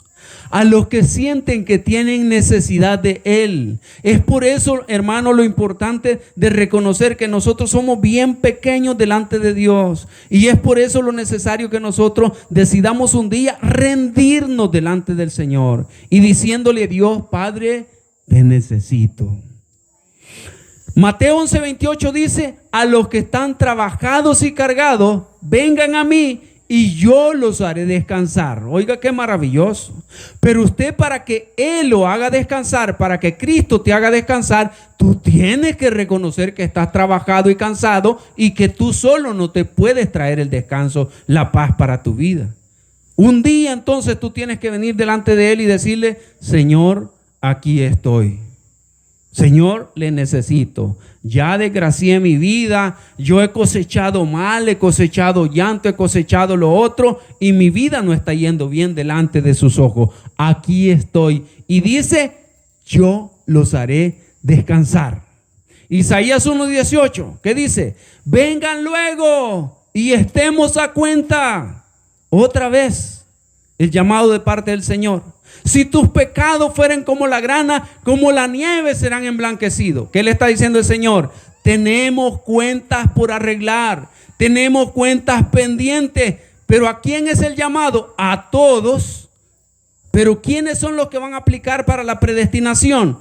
S1: a los que sienten que tienen necesidad de Él. Es por eso, hermano, lo importante de reconocer que nosotros somos bien pequeños delante de Dios. Y es por eso lo necesario que nosotros decidamos un día rendirnos delante del Señor y diciéndole a Dios, Padre, te necesito. Mateo 11:28 dice, a los que están trabajados y cargados, vengan a mí y yo los haré descansar. Oiga, qué maravilloso. Pero usted, para que Él lo haga descansar, para que Cristo te haga descansar, tú tienes que reconocer que estás trabajado y cansado y que tú solo no te puedes traer el descanso, la paz para tu vida. Un día entonces tú tienes que venir delante de Él y decirle, Señor, aquí estoy. Señor, le necesito. Ya desgracié mi vida, yo he cosechado mal, he cosechado llanto, he cosechado lo otro y mi vida no está yendo bien delante de sus ojos. Aquí estoy. Y dice, yo los haré descansar. Isaías 1:18, ¿qué dice? Vengan luego y estemos a cuenta. Otra vez, el llamado de parte del Señor. Si tus pecados fueren como la grana, como la nieve serán emblanquecidos. ¿Qué le está diciendo el Señor? Tenemos cuentas por arreglar, tenemos cuentas pendientes. Pero ¿a quién es el llamado? A todos. Pero ¿quiénes son los que van a aplicar para la predestinación?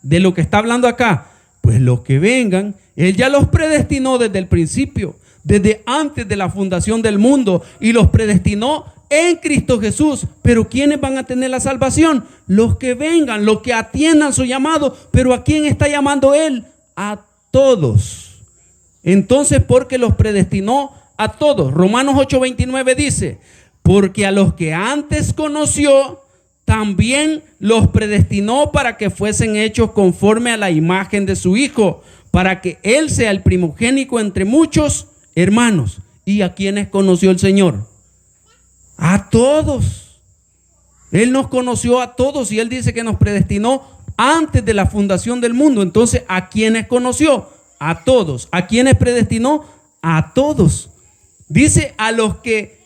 S1: De lo que está hablando acá. Pues los que vengan, Él ya los predestinó desde el principio, desde antes de la fundación del mundo, y los predestinó en Cristo Jesús. Pero ¿quiénes van a tener la salvación? Los que vengan, los que atiendan su llamado. Pero ¿a quién está llamando Él? A todos. Entonces, porque los predestinó a todos. Romanos 8:29 dice, porque a los que antes conoció, también los predestinó para que fuesen hechos conforme a la imagen de su Hijo, para que Él sea el primogénito entre muchos hermanos. ¿Y a quiénes conoció el Señor? A todos. Él nos conoció a todos y Él dice que nos predestinó antes de la fundación del mundo. Entonces, ¿a quiénes conoció? A todos. ¿A quiénes predestinó? A todos. Dice, a los que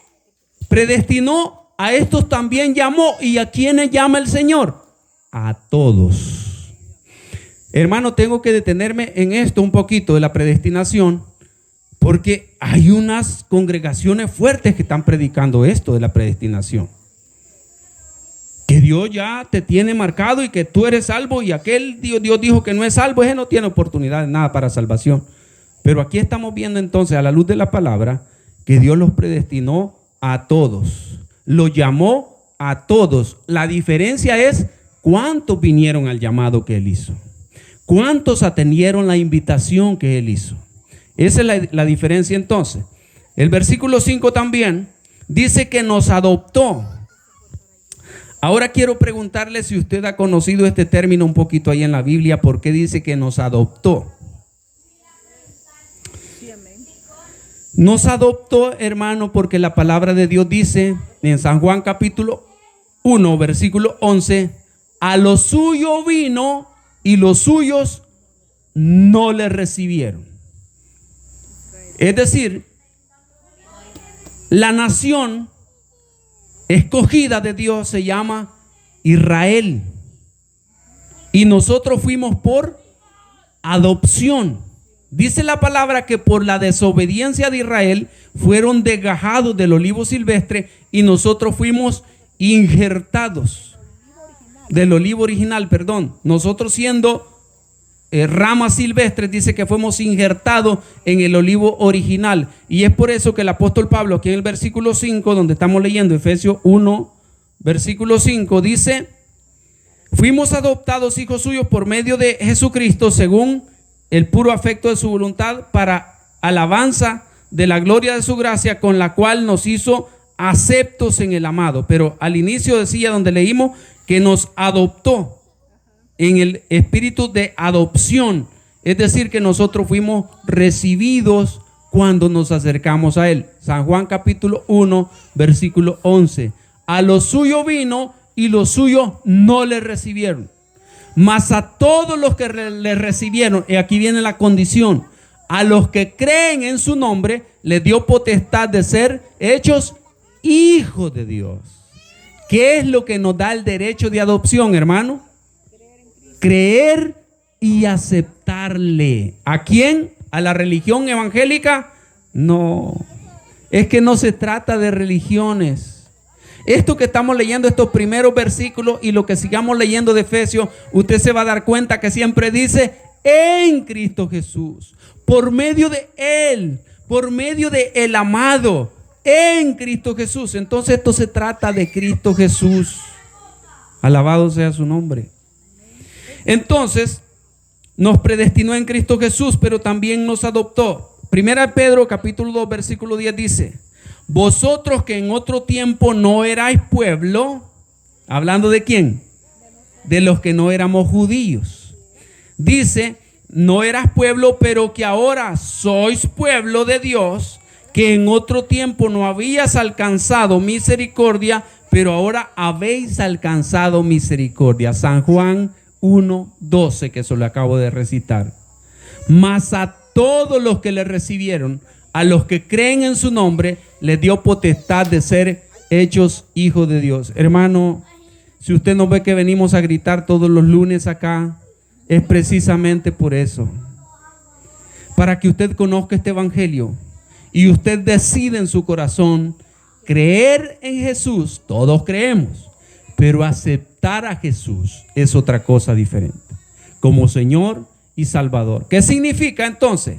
S1: predestinó, a estos también llamó. ¿Y a quiénes llama el Señor? A todos. Hermano, tengo que detenerme en esto un poquito de la predestinación, porque hay unas congregaciones fuertes que están predicando esto de la predestinación. Que Dios ya te tiene marcado y que tú eres salvo, y aquel Dios dijo que no es salvo, ese no tiene oportunidad de nada para salvación. Pero aquí estamos viendo entonces, a la luz de la palabra, que Dios los predestinó a todos. Los llamó a todos. La diferencia es cuántos vinieron al llamado que Él hizo. Cuántos atendieron la invitación que Él hizo. Esa es la diferencia entonces. El versículo 5 también dice que nos adoptó. Ahora quiero preguntarle si usted ha conocido este término un poquito ahí en la Biblia. ¿Por qué dice que nos adoptó? Nos adoptó, hermano, porque la palabra de Dios dice en San Juan capítulo 1, versículo 11, a lo suyo vino y los suyos no le recibieron. Es decir, la nación escogida de Dios se llama Israel. Y nosotros fuimos por adopción. Dice la palabra que por la desobediencia de Israel fueron desgajados del olivo silvestre y nosotros fuimos injertados del olivo original, perdón. Nosotros siendo ramas silvestres, dice que fuimos injertados en el olivo original. Y es por eso que el apóstol Pablo, aquí en el versículo 5, donde estamos leyendo Efesios 1, versículo 5, dice: fuimos adoptados hijos suyos por medio de Jesucristo, según el puro afecto de su voluntad, para alabanza de la gloria de su gracia, con la cual nos hizo aceptos en el amado. Pero al inicio decía, donde leímos, que nos adoptó en el espíritu de adopción, es decir, que nosotros fuimos recibidos cuando nos acercamos a él. San Juan capítulo 1, versículo 11: a lo suyo vino y los suyos no le recibieron, mas a todos los que le recibieron, y aquí viene la condición, a los que creen en su nombre, les dio potestad de ser hechos hijos de Dios. ¿Qué es lo que nos da el derecho de adopción, hermano? Creer y aceptarle. ¿A quién? ¿A la religión evangélica? No, es que no se trata de religiones. Esto que estamos leyendo, estos primeros versículos y lo que sigamos leyendo de Efesios, usted se va a dar cuenta que siempre dice en Cristo Jesús, por medio de Él, por medio de el amado, en Cristo Jesús. Entonces esto se trata de Cristo Jesús. Alabado sea su nombre. Entonces nos predestinó en Cristo Jesús, pero también nos adoptó. Primera de Pedro capítulo 2 versículo 10 dice: vosotros que en otro tiempo no erais pueblo, hablando de quién, de los que no éramos judíos, dice: no eras pueblo, pero que ahora sois pueblo de Dios, que en otro tiempo no habías alcanzado misericordia, pero ahora habéis alcanzado misericordia. San Juan 1:12, que eso lo acabo de recitar. Mas a todos los que le recibieron, a los que creen en su nombre, les dio potestad de ser hechos hijos de Dios. Hermano, si usted no ve que venimos a gritar todos los lunes acá, es precisamente por eso. Para que usted conozca este evangelio y usted decida en su corazón creer en Jesús. Todos creemos, pero aceptar a Jesús es otra cosa diferente, como Señor y Salvador. ¿Qué significa entonces?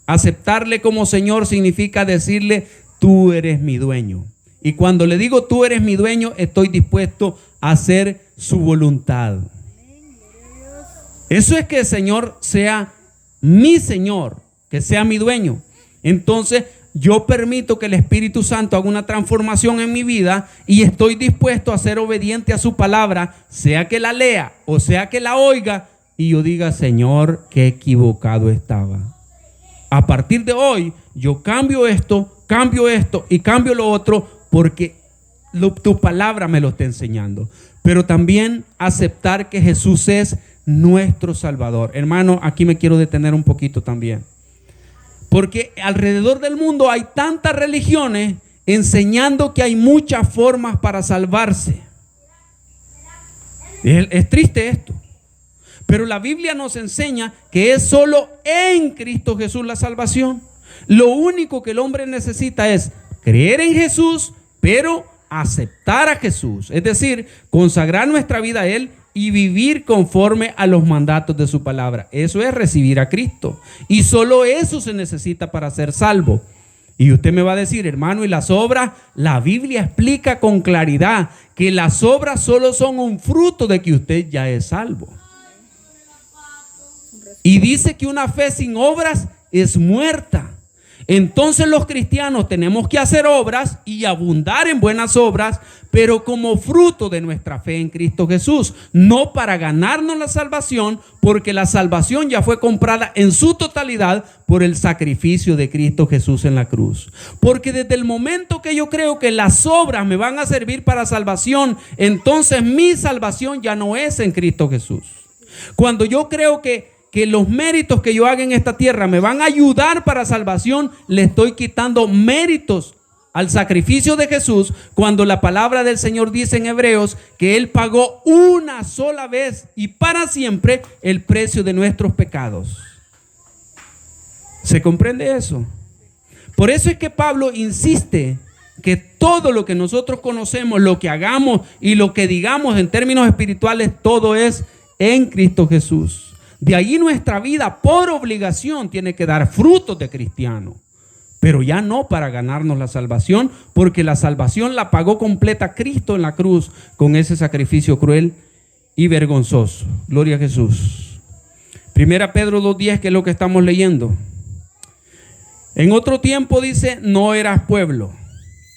S1: Aceptarle como Señor significa decirle: tú eres mi dueño. Y cuando le digo tú eres mi dueño, estoy dispuesto a hacer su voluntad. Eso es que el Señor sea mi Señor, que sea mi dueño. Entonces yo permito que el Espíritu Santo haga una transformación en mi vida y estoy dispuesto a ser obediente a su palabra, sea que la lea o sea que la oiga, y yo diga: Señor, qué equivocado estaba. A partir de hoy yo cambio esto y cambio lo otro, porque tu palabra me lo está enseñando. Pero también aceptar que Jesús es nuestro Salvador. Hermano, aquí me quiero detener un poquito también, porque alrededor del mundo hay tantas religiones enseñando que hay muchas formas para salvarse. Es triste esto, pero la Biblia nos enseña que es solo en Cristo Jesús la salvación. Lo único que el hombre necesita es creer en Jesús, pero aceptar a Jesús, es decir, consagrar nuestra vida a Él y vivir conforme a los mandatos de su palabra. Eso es recibir a Cristo, y solo eso se necesita para ser salvo. Y usted me va a decir: hermano, ¿y las obras? La Biblia explica con claridad que las obras solo son un fruto de que usted ya es salvo. Y dice que una fe sin obras es muerta. Entonces los cristianos tenemos que hacer obras y abundar en buenas obras, pero como fruto de nuestra fe en Cristo Jesús, no para ganarnos la salvación, porque la salvación ya fue comprada en su totalidad por el sacrificio de Cristo Jesús en la cruz. Porque desde el momento que yo creo que las obras me van a servir para salvación, entonces mi salvación ya no es en Cristo Jesús. Cuando yo creo que los méritos que yo haga en esta tierra me van a ayudar para salvación, le estoy quitando méritos al sacrificio de Jesús, cuando la palabra del Señor dice en Hebreos que Él pagó una sola vez y para siempre el precio de nuestros pecados. ¿Se comprende eso? Por eso es que Pablo insiste que todo lo que nosotros conocemos, lo que hagamos y lo que digamos en términos espirituales, todo es en Cristo Jesús. De ahí nuestra vida por obligación tiene que dar frutos de cristiano. Pero ya no para ganarnos la salvación, porque la salvación la pagó completa Cristo en la cruz con ese sacrificio cruel y vergonzoso. Gloria a Jesús. Primera Pedro 2:10, que es lo que estamos leyendo. En otro tiempo dice, no eras pueblo,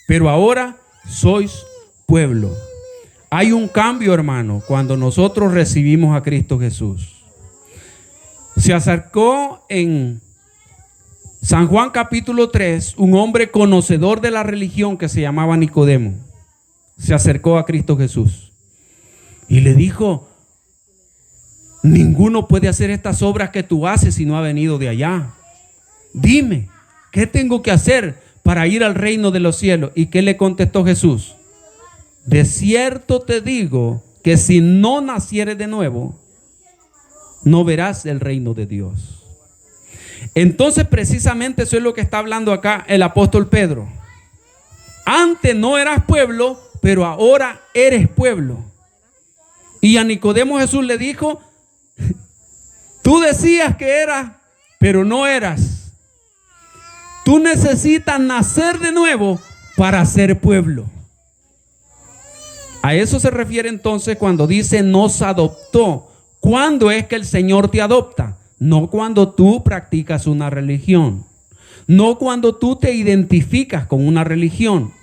S1: pero ahora sois pueblo. Hay un cambio, hermano, cuando nosotros recibimos a Cristo Jesús. Se acercó en San Juan capítulo 3, un hombre conocedor de la religión que se llamaba Nicodemo. Se acercó a Cristo Jesús y le dijo, ninguno puede hacer estas obras que tú haces si no ha venido de allá. Dime, ¿qué tengo que hacer para ir al reino de los cielos? ¿Y qué le contestó Jesús? De cierto te digo que si no nacieres de nuevo, no verás el reino de Dios. Entonces precisamente eso es lo que está hablando acá el apóstol Pedro. Antes no eras pueblo, pero ahora eres pueblo. Y a Nicodemo Jesús le dijo, tú decías que eras, pero no eras. Tú necesitas nacer de nuevo para ser pueblo. A eso se refiere entonces cuando dice nos adoptó. ¿Cuándo es que el Señor te adopta? No cuando tú practicas una religión, no cuando tú te identificas con una religión,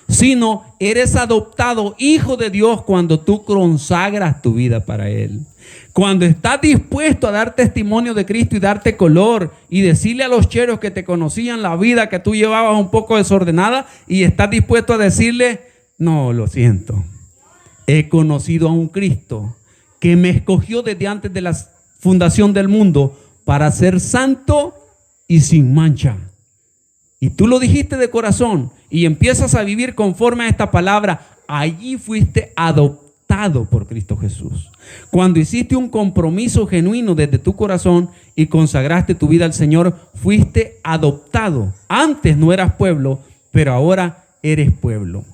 S1: sino eres adoptado hijo de Dios cuando tú consagras tu vida para Él. Cuando estás dispuesto a dar testimonio de Cristo y darte color y decirle a los cheros que te conocían la vida que tú llevabas un poco desordenada y estás dispuesto a decirle, no, lo siento, he conocido a un Cristo que me escogió desde antes de la fundación del mundo para ser santo y sin mancha. Y tú lo dijiste de corazón y empiezas a vivir conforme a esta palabra. Allí fuiste adoptado por Cristo Jesús. Cuando hiciste un compromiso genuino desde tu corazón y consagraste tu vida al Señor, fuiste adoptado. Antes no eras pueblo, pero ahora eres pueblo.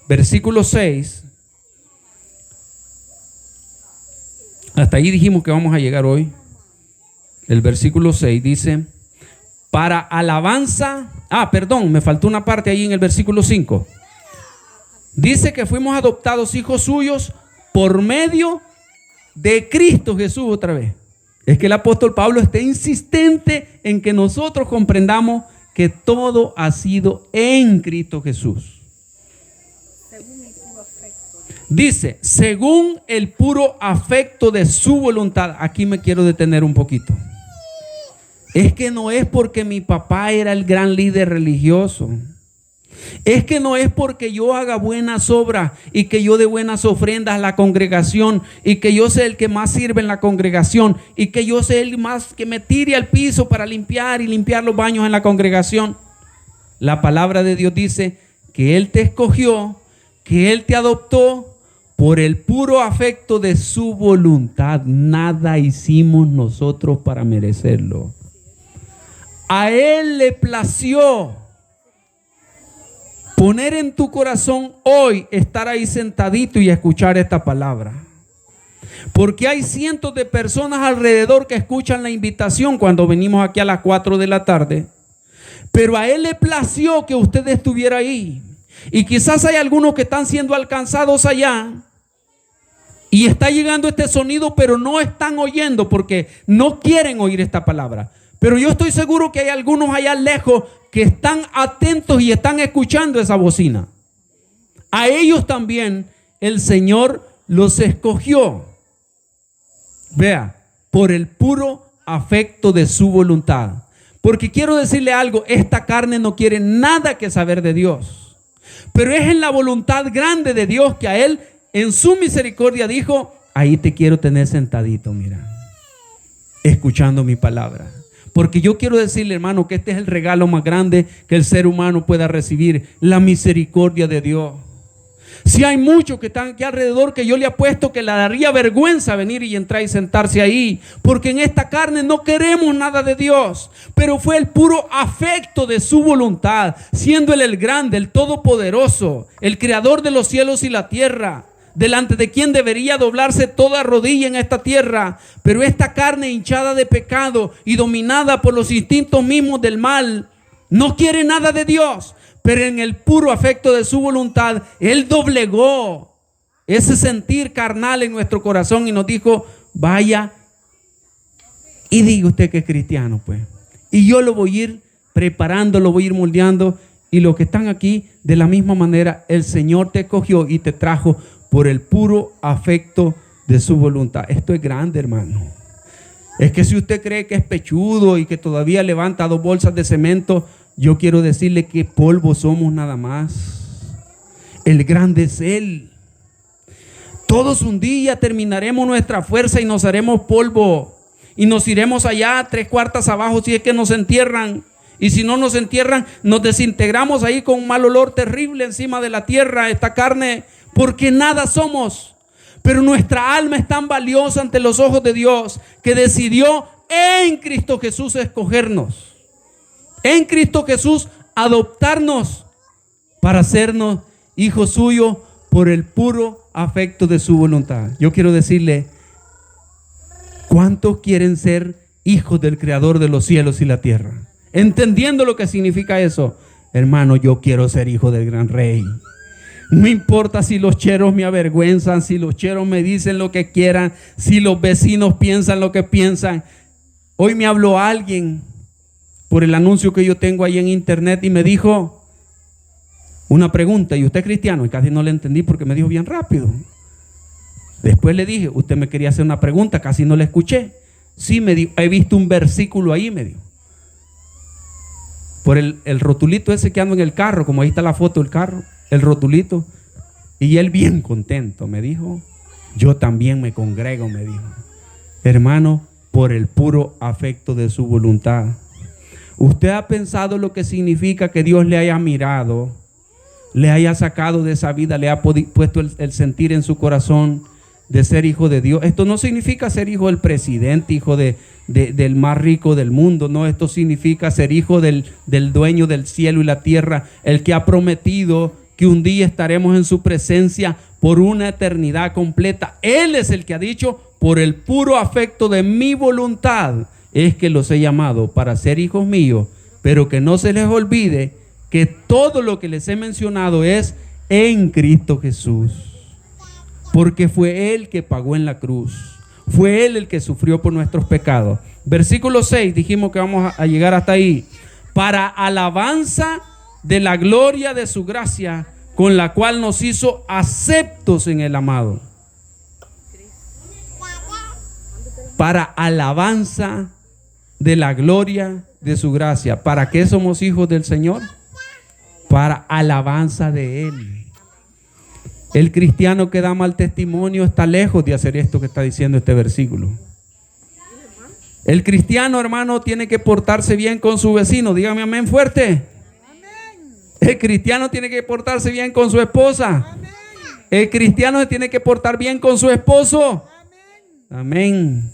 S1: Versículo 6. Hasta ahí dijimos que vamos a llegar hoy. El versículo 6 dice, para alabanza, me faltó una parte ahí en el versículo 5. Dice que fuimos adoptados hijos suyos por medio de Cristo Jesús otra vez. Es que el apóstol Pablo está insistente en que nosotros comprendamos que todo ha sido en Cristo Jesús. Dice, según el puro afecto de su voluntad. Aquí me quiero detener un poquito. Es que no es porque mi papá era el gran líder religioso. Es que no es porque yo haga buenas obras y que yo dé buenas ofrendas a la congregación y que yo sea el que más sirve en la congregación y que yo sea el más que me tire al piso para limpiar y limpiar los baños en la congregación. La palabra de Dios dice que Él te escogió, que Él te adoptó por el puro afecto de su voluntad. Nada hicimos nosotros para merecerlo. A Él le plació poner en tu corazón hoy estar ahí sentadito y escuchar esta palabra. Porque hay cientos de personas alrededor que escuchan la invitación cuando venimos aquí a las 4 de la tarde. Pero a Él le plació que usted estuviera ahí. Y quizás hay algunos que están siendo alcanzados allá. Y está llegando este sonido, pero no están oyendo porque no quieren oír esta palabra. Pero yo estoy seguro que hay algunos allá lejos que están atentos y están escuchando esa bocina. A ellos también el Señor los escogió. Vea, por el puro afecto de su voluntad. Porque quiero decirle algo, esta carne no quiere nada que saber de Dios. Pero es en la voluntad grande de Dios que a Él, en su misericordia, dijo, ahí te quiero tener sentadito, mira, escuchando mi palabra. Porque yo quiero decirle, hermano, que este es el regalo más grande que el ser humano pueda recibir, la misericordia de Dios. Si hay muchos que están aquí alrededor que yo le apuesto que le daría vergüenza venir y entrar y sentarse ahí, porque en esta carne no queremos nada de Dios, pero fue el puro afecto de su voluntad, siendo Él el grande, el todopoderoso, el creador de los cielos y la tierra, delante de quien debería doblarse toda rodilla en esta tierra. Pero esta carne hinchada de pecado y dominada por los instintos mismos del mal, no quiere nada de Dios, pero en el puro afecto de su voluntad, Él doblegó ese sentir carnal en nuestro corazón y nos dijo, vaya y diga usted que es cristiano, pues. Y yo lo voy a ir preparando, lo voy a ir moldeando. Y los que están aquí, de la misma manera, el Señor te escogió y te trajo por el puro afecto de su voluntad. Esto es grande, hermano. Es que si usted cree que es pechudo y que todavía levanta 2 bolsas de cemento, yo quiero decirle que polvo somos nada más. El grande es Él. Todos un día terminaremos nuestra fuerza y nos haremos polvo. Y nos iremos allá 3/4 abajo si es que nos entierran. Y si no nos entierran, nos desintegramos ahí con un mal olor terrible encima de la tierra, esta carne, porque nada somos. Pero nuestra alma es tan valiosa ante los ojos de Dios que decidió en Cristo Jesús escogernos. En Cristo Jesús adoptarnos para hacernos hijos suyos por el puro afecto de su voluntad. Yo quiero decirle, ¿cuántos quieren ser hijos del Creador de los cielos y la tierra? Entendiendo lo que significa eso, hermano, yo quiero ser hijo del gran rey. No importa si los cheros me avergüenzan, si los cheros me dicen lo que quieran, si los vecinos piensan lo que piensan. Hoy me habló alguien por el anuncio que yo tengo ahí en internet y me dijo una pregunta, y usted es cristiano, y casi no le entendí porque me dijo bien rápido. Después le dije, usted me quería hacer una pregunta, casi no le escuché. Sí, me dijo, he visto un versículo ahí, me dijo. Por el rotulito ese que ando en el carro, como ahí está la foto del carro, el rotulito. Y él bien contento me dijo, yo también me congrego, me dijo. Hermano, por el puro afecto de su voluntad. ¿Usted ha pensado lo que significa que Dios le haya mirado, le haya sacado de esa vida, le ha puesto el sentir en su corazón de ser hijo de Dios? Esto no significa ser hijo del presidente, hijo del más rico del mundo. No, esto significa ser hijo del dueño del cielo y la tierra, el que ha prometido que un día estaremos en su presencia por una eternidad completa. Él es el que ha dicho, por el puro afecto de mi voluntad es que los he llamado para ser hijos míos, pero que no se les olvide que todo lo que les he mencionado es en Cristo Jesús, porque fue Él que pagó en la cruz. Fue Él el que sufrió por nuestros pecados. Versículo 6, dijimos que vamos a llegar hasta ahí. Para alabanza de la gloria de su gracia, con la cual nos hizo aceptos en el amado. Para alabanza de la gloria de su gracia. ¿Para qué somos hijos del Señor? Para alabanza de Él. El cristiano que da mal testimonio está lejos de hacer esto que está diciendo este versículo. El cristiano, hermano, tiene que portarse bien con su vecino. Dígame amén fuerte. El cristiano tiene que portarse bien con su esposa. El cristiano tiene que portar bien con su esposo. Amén.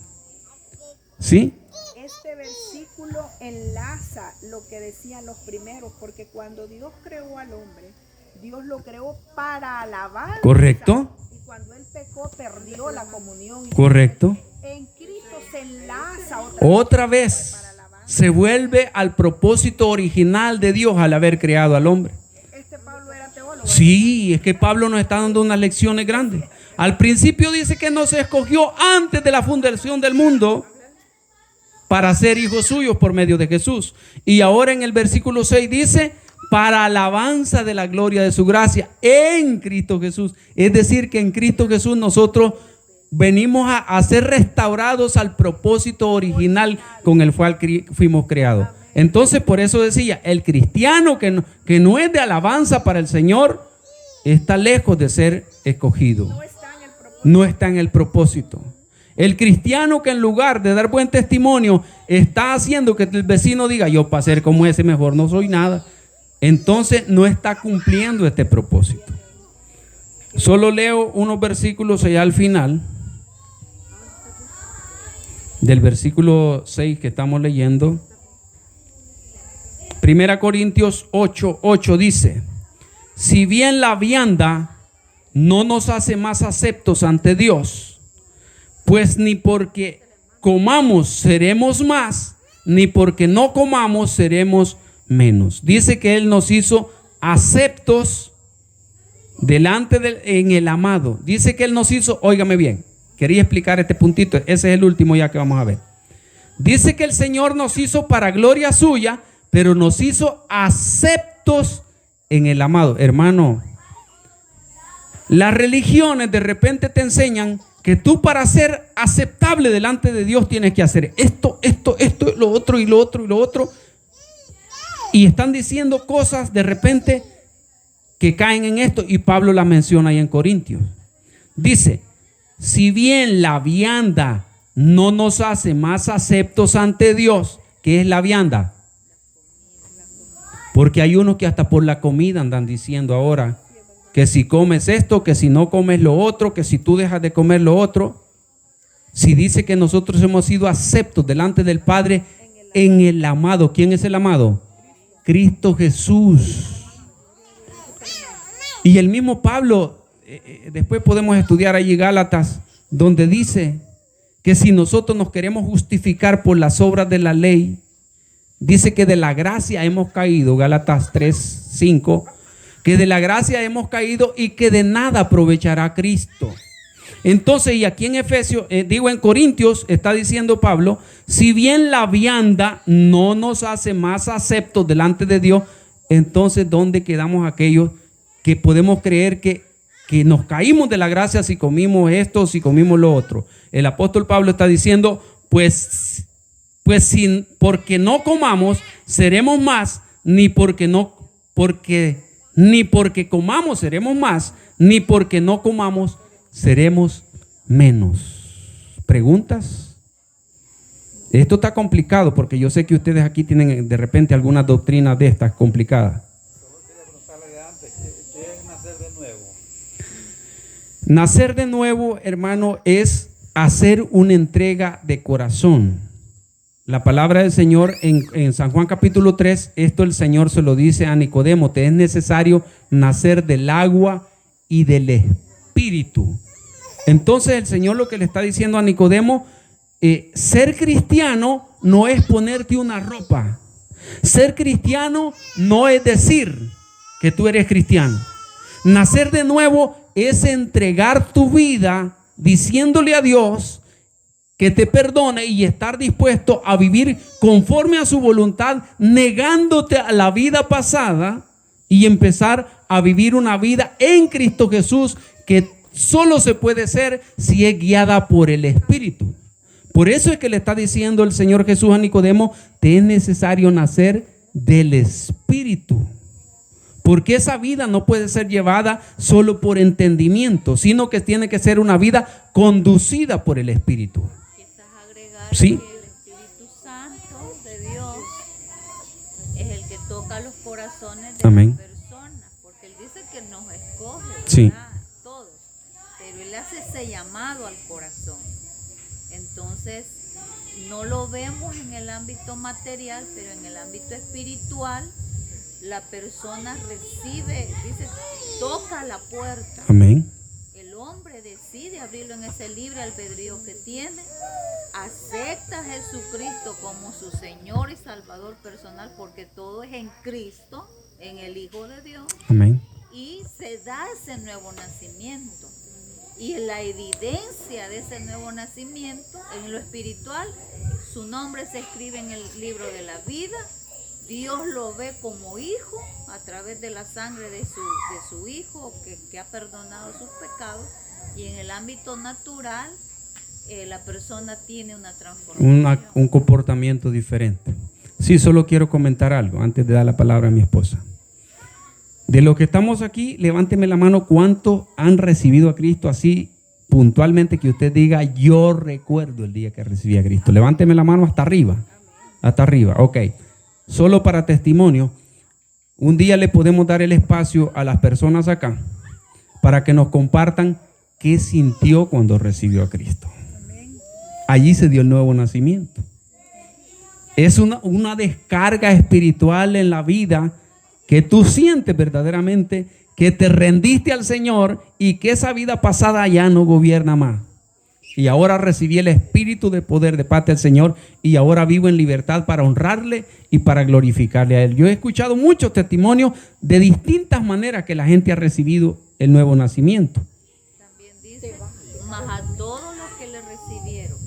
S1: ¿Sí?
S3: Este versículo enlaza lo que decían los primeros, porque cuando Dios creó al hombre, Dios lo creó para alabanza.
S1: Correcto.
S3: Y cuando él pecó, perdió la comunión.
S1: Correcto.
S3: En Cristo se enlaza
S1: otra vez. Se vuelve al propósito original de Dios al haber creado al hombre.
S3: Este Pablo era teólogo.
S1: Sí, es que Pablo nos está dando unas lecciones grandes. Al principio dice que nos escogió antes de la fundación del mundo para ser hijos suyos por medio de Jesús. Y ahora en el versículo 6 dice, para alabanza de la gloria de su gracia en Cristo Jesús. Es decir, que en Cristo Jesús nosotros venimos a ser restaurados al propósito original con el cual fuimos creados. Entonces, por eso decía, el cristiano que no es de alabanza para el Señor está lejos de ser escogido. No está en el propósito. El cristiano que en lugar de dar buen testimonio está haciendo que el vecino diga, yo para ser como ese mejor no soy nada. Entonces no está cumpliendo este propósito. Solo leo unos versículos allá al final del versículo 6 que estamos leyendo. 1 Corintios 8:8 dice, si bien la vianda no nos hace más aceptos ante Dios, pues ni porque comamos seremos más, ni porque no comamos seremos menos. Dice que Él nos hizo aceptos en el amado. Dice que Él nos hizo, óigame bien, quería explicar este puntito, ese es el último ya que vamos a ver. Dice que el Señor nos hizo para gloria suya, pero nos hizo aceptos en el amado. Hermano, las religiones de repente te enseñan que tú para ser aceptable delante de Dios tienes que hacer esto, lo otro y lo otro y lo otro. Y están diciendo cosas de repente que caen en esto, y Pablo las menciona ahí en Corintios. Dice, si bien la vianda no nos hace más aceptos ante Dios, ¿qué es la vianda? Porque hay unos que hasta por la comida andan diciendo ahora que si comes esto, que si no comes lo otro, que si tú dejas de comer lo otro. Si dice que nosotros hemos sido aceptos delante del Padre en el amado. ¿Quién es el amado? Cristo Jesús. Y el mismo Pablo, después podemos estudiar allí Gálatas, donde dice que si nosotros nos queremos justificar por las obras de la ley, dice que de la gracia hemos caído, Gálatas 3:5, que de la gracia hemos caído y que de nada aprovechará Cristo. Entonces, y aquí en Efesios, en Corintios, está diciendo Pablo, si bien la vianda no nos hace más aceptos delante de Dios, entonces ¿dónde quedamos aquellos que podemos creer que nos caímos de la gracia si comimos esto, si comimos lo otro? El apóstol Pablo está diciendo, pues porque no comamos seremos más, ni porque comamos seremos más, ni porque no comamos seremos menos. ¿Preguntas? Esto está complicado porque yo sé que ustedes aquí tienen de repente algunas doctrinas de estas complicadas.
S4: Solo quería preguntarle de antes, ¿qué es nacer de nuevo?
S1: Nacer de nuevo, hermano, es hacer una entrega de corazón. La palabra del Señor en San Juan capítulo 3, esto el Señor se lo dice a Nicodemo, te es necesario nacer del agua y del Espíritu. Entonces el Señor lo que le está diciendo a Nicodemo, ser cristiano no es ponerte una ropa. Ser cristiano no es decir que tú eres cristiano. Nacer de nuevo es entregar tu vida diciéndole a Dios que te perdone y estar dispuesto a vivir conforme a su voluntad, negándote a la vida pasada y empezar a vivir una vida en Cristo Jesús que solo se puede ser si es guiada por el Espíritu. Por eso es que le está diciendo el Señor Jesús a Nicodemo, te es necesario nacer del Espíritu. Porque esa vida no puede ser llevada solo por entendimiento, sino que tiene que ser una vida conducida por el Espíritu. Sí.
S2: Que el Espíritu Santo de Dios es el que toca los corazones de
S1: Amén.
S2: las personas, porque Él dice que nos escoge,
S1: Sí.
S2: ¿verdad? Todos, pero Él hace ese llamado al corazón. Entonces, no lo vemos en el ámbito material, pero en el ámbito espiritual, la persona recibe, dice, toca la puerta.
S1: Amén.
S2: El hombre decide abrirlo en ese libre albedrío que tiene, acepta a Jesucristo como su Señor y Salvador personal, porque todo es en Cristo, en el Hijo de Dios,
S1: Amén.
S2: y se da ese nuevo nacimiento. Y la evidencia de ese nuevo nacimiento en lo espiritual, su nombre se escribe en el libro de la vida. Dios lo ve como hijo a través de la sangre de su hijo que ha perdonado sus pecados, y en el ámbito natural la persona tiene una transformación.
S1: Un comportamiento diferente. Sí, solo quiero comentar algo antes de dar la palabra a mi esposa. De los que estamos aquí, levánteme la mano, ¿cuántos han recibido a Cristo así puntualmente que usted diga, yo recuerdo el día que recibí a Cristo? Levánteme la mano hasta arriba. Hasta arriba, ok. Solo para testimonio, un día le podemos dar el espacio a las personas acá para que nos compartan qué sintió cuando recibió a Cristo. Allí se dio el nuevo nacimiento. Es una descarga espiritual en la vida que tú sientes verdaderamente que te rendiste al Señor y que esa vida pasada ya no gobierna más. Y ahora recibí el espíritu de poder de parte del Señor y ahora vivo en libertad para honrarle y para glorificarle a Él. Yo he escuchado muchos testimonios de distintas maneras que la gente ha recibido el nuevo nacimiento.
S2: También dice, mas a todos los que le recibieron,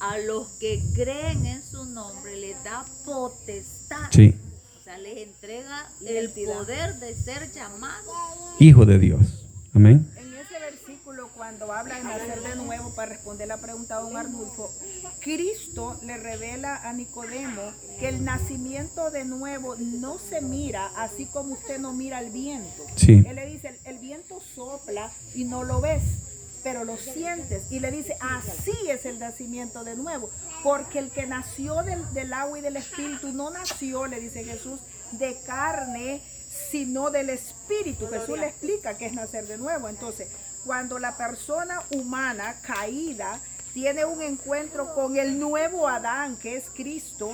S2: a los que creen en su nombre, les da potestad.
S1: Sí.
S2: O sea, les entrega el poder de ser llamados.
S1: Hijo de Dios. Amén.
S3: En ese versículo, cuando habla de nacer de nuevo, para responder la pregunta de don Arnulfo, Cristo le revela a Nicodemo que el nacimiento de nuevo no se mira así como usted no mira el viento.
S1: Sí.
S3: Él le dice, el viento sopla y no lo ves, pero lo sientes. Y le dice, así es el nacimiento de nuevo. Porque el que nació del agua y del espíritu no nació, le dice Jesús, de carne, sino del espíritu. Jesús le explica qué es nacer de nuevo. Entonces, cuando la persona humana caída tiene un encuentro con el nuevo Adán, que es Cristo,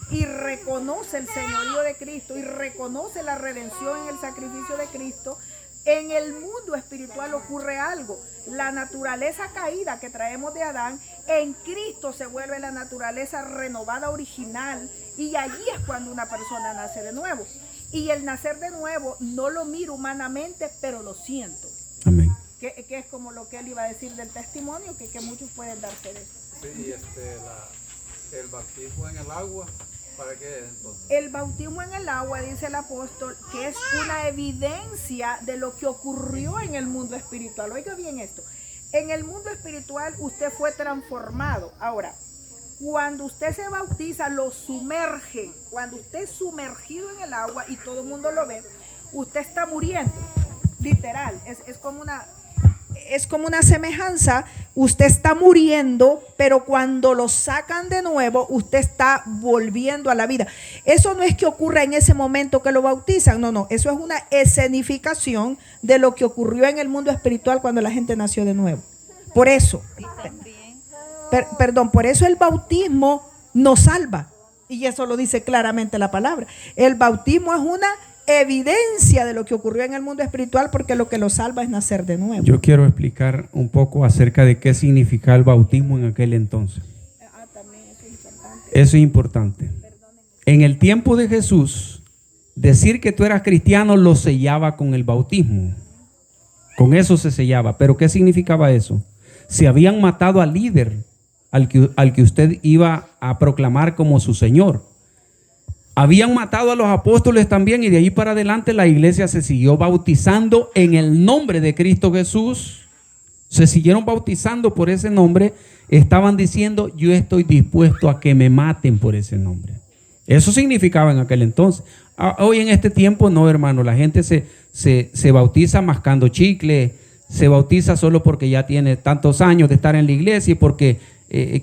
S3: y reconoce el señorío de Cristo y reconoce la redención en el sacrificio de Cristo, en el mundo espiritual ocurre algo. La naturaleza caída que traemos de Adán, en Cristo se vuelve la naturaleza renovada original, y allí es cuando una persona nace de nuevo. Y el nacer de nuevo no lo miro humanamente, pero lo siento.
S1: Amén.
S3: Que es como lo que él iba a decir del testimonio, que muchos pueden darse de eso.
S4: Sí, el bautismo en el agua, ¿para qué es entonces?
S3: El bautismo en el agua, dice el apóstol, que es una evidencia de lo que ocurrió en el mundo espiritual. Oiga bien esto, en el mundo espiritual usted fue transformado. Ahora, cuando usted se bautiza, lo sumerge. Cuando usted es sumergido en el agua y todo el mundo lo ve, usted está muriendo, literal. Es como una semejanza. Usted está muriendo, pero cuando lo sacan de nuevo, usted está volviendo a la vida. Eso no es que ocurra en ese momento que lo bautizan, no, eso es una escenificación de lo que ocurrió en el mundo espiritual cuando la gente nació de nuevo. Por eso, por eso el bautismo nos salva, y eso lo dice claramente la palabra. El bautismo es una evidencia de lo que ocurrió en el mundo espiritual, porque lo que lo salva es nacer de nuevo.
S1: Yo quiero explicar un poco acerca de qué significaba el bautismo en aquel entonces.
S3: También eso es importante.
S1: Eso es importante. En el tiempo de Jesús, decir que tú eras cristiano lo sellaba con el bautismo. Con eso se sellaba. ¿Pero qué significaba eso? Se habían matado al líder, al que usted iba a proclamar como su Señor. Habían matado a los apóstoles también, y de ahí para adelante la iglesia se siguió bautizando en el nombre de Cristo Jesús. Se siguieron bautizando por ese nombre. Estaban diciendo, yo estoy dispuesto a que me maten por ese nombre. Eso significaba en aquel entonces. Hoy en este tiempo no, hermano. La gente se bautiza mascando chicle, se bautiza solo porque ya tiene tantos años de estar en la iglesia y porque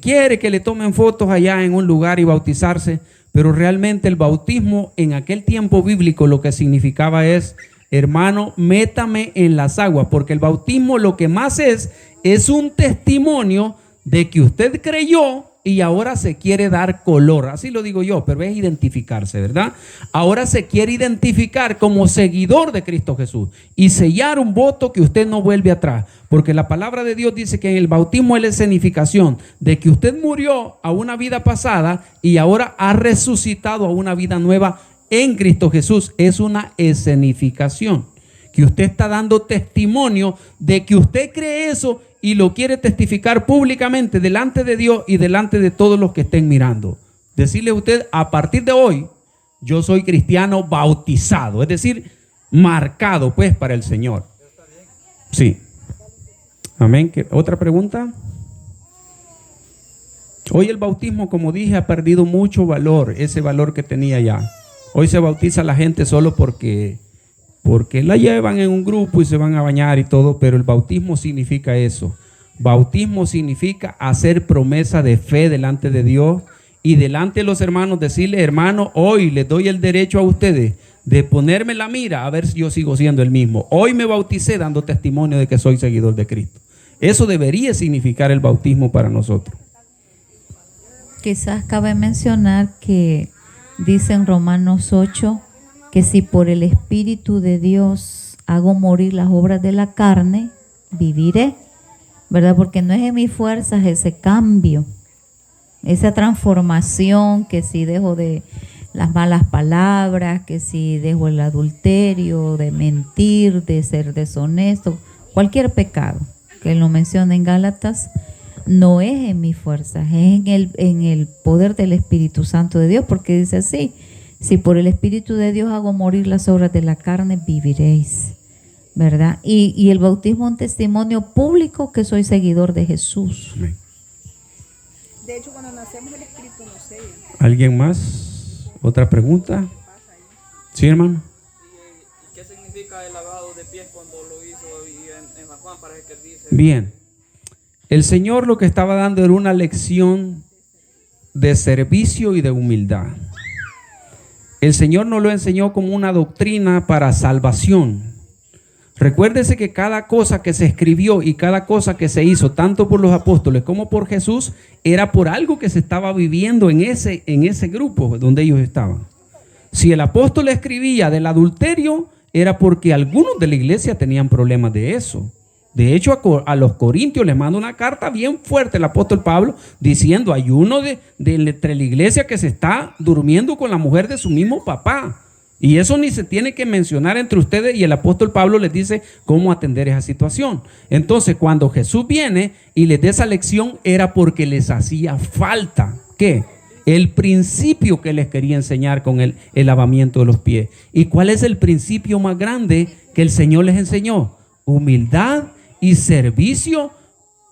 S1: quiere que le tomen fotos allá en un lugar y bautizarse. Pero realmente el bautismo en aquel tiempo bíblico lo que significaba es, hermano, métame en las aguas, porque el bautismo lo que más es un testimonio de que usted creyó y ahora se quiere dar color. Así lo digo yo, pero es identificarse, ¿verdad? Ahora se quiere identificar como seguidor de Cristo Jesús y sellar un voto que usted no vuelve atrás. Porque la palabra de Dios dice que en el bautismo es la escenificación de que usted murió a una vida pasada y ahora ha resucitado a una vida nueva en Cristo Jesús. Es una escenificación que usted está dando testimonio de que usted cree eso y lo quiere testificar públicamente delante de Dios y delante de todos los que estén mirando. Decirle a usted, a partir de hoy, yo soy cristiano bautizado, es decir, marcado pues para el Señor. Sí. Amén. ¿Otra pregunta? Hoy el bautismo, como dije, ha perdido mucho valor, ese valor que tenía ya. Hoy se bautiza a la gente solo porque la llevan en un grupo y se van a bañar y todo, pero el bautismo significa eso. Bautismo significa hacer promesa de fe delante de Dios y delante de los hermanos, decirle, hermano, hoy les doy el derecho a ustedes de ponerme la mira a ver si yo sigo siendo el mismo. Hoy me bauticé dando testimonio de que soy seguidor de Cristo. Eso debería significar el bautismo para nosotros.
S2: Quizás cabe mencionar que dice en Romanos 8 que si por el Espíritu de Dios hago morir las obras de la carne, viviré, ¿verdad? Porque no es en mis fuerzas ese cambio, esa transformación, que si dejo de las malas palabras, que si dejo el adulterio, de mentir, de ser deshonesto, cualquier pecado que lo menciona en Gálatas, no es en mis fuerzas, es en el poder del Espíritu Santo de Dios, porque dice así: si por el Espíritu de Dios hago morir las obras de la carne, viviréis, ¿verdad? Y el bautismo es un testimonio público que soy seguidor de Jesús.
S1: Amén.
S3: De hecho, cuando nacemos el Espíritu nos sella.
S1: ¿Alguien más? ¿Otra pregunta? Sí, hermano.
S5: ¿Y qué significa el lavado de pies cuando lo hizo en San Juan? Parece que dice...
S1: Bien. El Señor lo que estaba dando era una lección de servicio y de humildad. El Señor nos lo enseñó como una doctrina para salvación. Recuérdese que cada cosa que se escribió y cada cosa que se hizo, tanto por los apóstoles como por Jesús, era por algo que se estaba viviendo en ese grupo donde ellos estaban. Si el apóstol escribía del adulterio, era porque algunos de la iglesia tenían problemas de eso. De hecho, a los corintios les manda una carta bien fuerte el apóstol Pablo, diciendo: hay uno de entre la iglesia que se está durmiendo con la mujer de su mismo papá. Y eso ni se tiene que mencionar entre ustedes, y el apóstol Pablo les dice cómo atender esa situación. Entonces, cuando Jesús viene y les da esa lección, era porque les hacía falta, ¿qué? El principio que les quería enseñar con el lavamiento de los pies. ¿Y cuál es el principio más grande que el Señor les enseñó? Humildad y servicio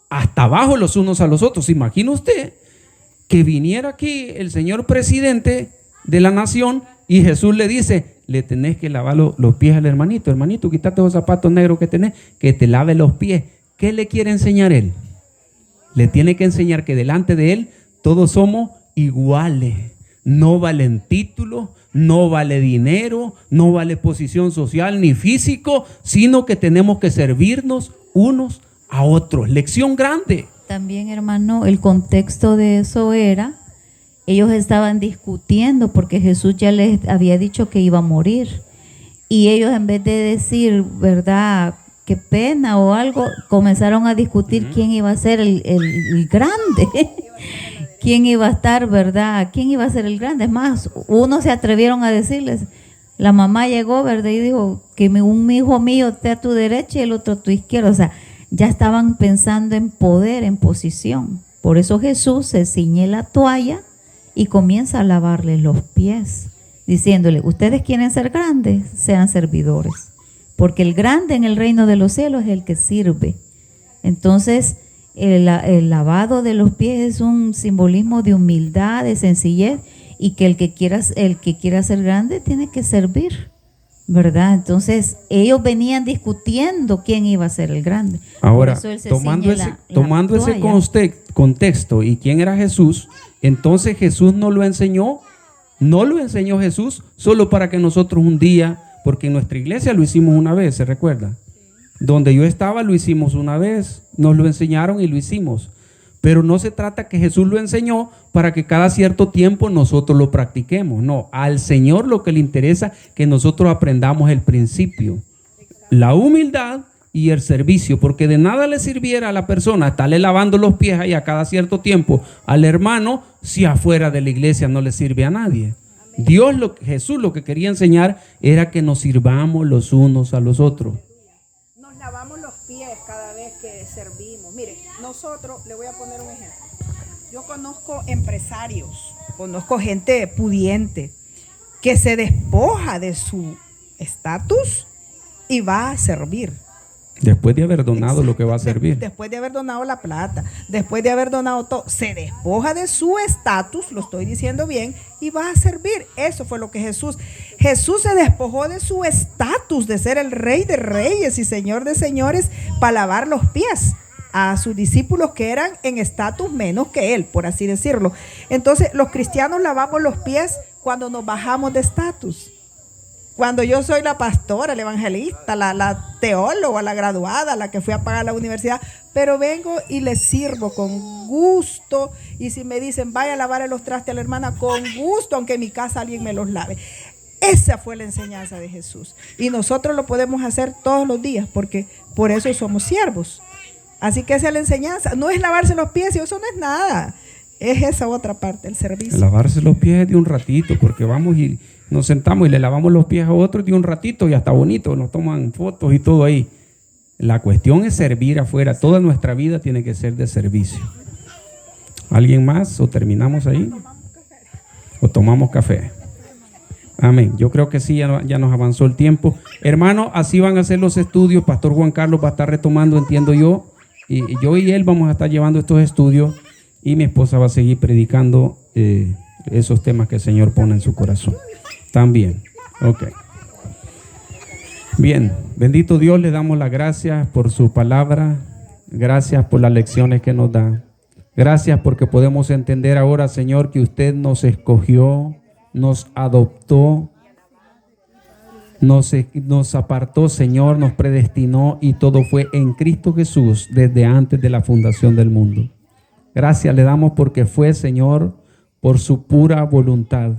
S1: hasta abajo los unos a los otros. ¿Imagina usted que viniera aquí el señor presidente de la nación y Jesús le dice: le tenés que lavar los pies al hermanito? Hermanito, quítate esos zapatos negros que tenés, que te lave los pies. ¿Qué le quiere enseñar él? Le tiene que enseñar que delante de él todos somos iguales. No valen títulos, no vale dinero, no vale posición social ni físico, sino que tenemos que servirnos unos a otros. Lección grande.
S2: También, hermano, el contexto de eso era, ellos estaban discutiendo porque Jesús ya les había dicho que iba a morir. Y ellos, en vez de decir, ¿verdad?, qué pena o algo, comenzaron a discutir quién iba a ser el grande. ¿Quién iba a estar, verdad? ¿Quién iba a ser el grande? Es más, unos se atrevieron a decirles, la mamá llegó, ¿verdad?, y dijo que un hijo mío esté a tu derecha y el otro a tu izquierda. O sea, ya estaban pensando en poder, en posición. Por eso Jesús se ciñe la toalla y comienza a lavarles los pies, diciéndole: ustedes quieren ser grandes, sean servidores, porque el grande en el reino de los cielos es el que sirve. Entonces, el lavado de los pies es un simbolismo de humildad, de sencillez, y que el que quiera ser grande tiene que servir, ¿verdad? Entonces ellos venían discutiendo quién iba a ser el grande.
S1: Ahora, tomando ese contexto y quién era Jesús, entonces Jesús no lo enseñó Jesús solo para que nosotros un día, porque en nuestra iglesia lo hicimos una vez, ¿se recuerda? Donde yo estaba lo hicimos una vez, nos lo enseñaron y lo hicimos. Pero no se trata que Jesús lo enseñó para que cada cierto tiempo nosotros lo practiquemos. No, al Señor lo que le interesa es que nosotros aprendamos el principio, la humildad y el servicio, porque de nada le sirviera a la persona estarle lavando los pies ahí a cada cierto tiempo al hermano si afuera de la iglesia no le sirve a nadie. Jesús lo que quería enseñar era que nos sirvamos los unos a los otros.
S3: Nos lavamos los pies cada vez que servimos. Mire, nosotros, le voy a poner un ejemplo. Yo conozco empresarios, conozco gente pudiente que se despoja de su estatus y va a servir.
S1: Después de haber donado lo que va a servir.
S3: Después de haber donado la plata, después de haber donado todo, se despoja de su estatus, lo estoy diciendo bien, y va a servir. Eso fue lo que Jesús se despojó de su estatus de ser el Rey de Reyes y Señor de Señores para lavar los pies a sus discípulos que eran en estatus menos que él, por así decirlo. Entonces, los cristianos lavamos los pies cuando nos bajamos de estatus. Cuando yo soy la pastora, el evangelista, la teóloga, la graduada, la que fui a pagar la universidad, pero vengo y les sirvo con gusto. Y si me dicen, vaya a lavar los trastes a la hermana, con gusto, aunque en mi casa alguien me los lave. Esa fue la enseñanza de Jesús. Y nosotros lo podemos hacer todos los días porque por eso somos siervos. Así que esa es la enseñanza. No es lavarse los pies, y eso no es nada. Es esa otra parte, el servicio.
S1: Lavarse los pies de un ratito, porque vamos y nos sentamos y le lavamos los pies a otros de un ratito y hasta bonito, nos toman fotos y todo ahí. La cuestión es servir afuera. Toda nuestra vida tiene que ser de servicio. ¿Alguien más? ¿O terminamos ahí? ¿O tomamos café? Amén. Yo creo que sí, ya nos avanzó el tiempo. Hermano, así van a ser los estudios. Pastor Juan Carlos va a estar retomando, entiendo yo. Y yo y él vamos a estar llevando estos estudios. Y mi esposa va a seguir predicando esos temas que el Señor pone en su corazón. También. Ok. Bien. Bendito Dios, le damos las gracias por su palabra. Gracias por las lecciones que nos da. Gracias porque podemos entender ahora, Señor, que usted nos escogió, nos adoptó, nos apartó, Señor, nos predestinó, y todo fue en Cristo Jesús desde antes de la fundación del mundo. Gracias le damos porque fue, Señor, por su pura voluntad.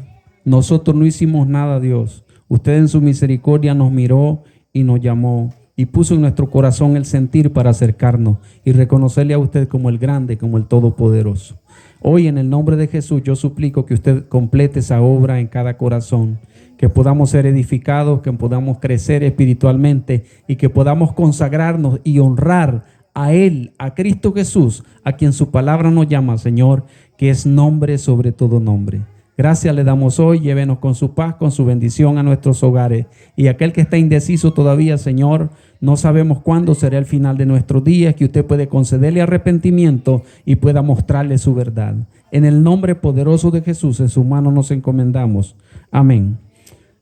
S1: Nosotros no hicimos nada, Dios. Usted en su misericordia nos miró y nos llamó y puso en nuestro corazón el sentir para acercarnos y reconocerle a usted como el grande, como el todopoderoso. Hoy, en el nombre de Jesús, yo suplico que usted complete esa obra en cada corazón, que podamos ser edificados, que podamos crecer espiritualmente y que podamos consagrarnos y honrar a Él, a Cristo Jesús, a quien su palabra nos llama, Señor, que es nombre sobre todo nombre. Gracias le damos hoy. Llévenos con su paz, con su bendición a nuestros hogares. Y aquel que está indeciso todavía, Señor, no sabemos cuándo será el final de nuestros días, que usted puede concederle arrepentimiento y pueda mostrarle su verdad. En el nombre poderoso de Jesús, en sus manos nos encomendamos. Amén.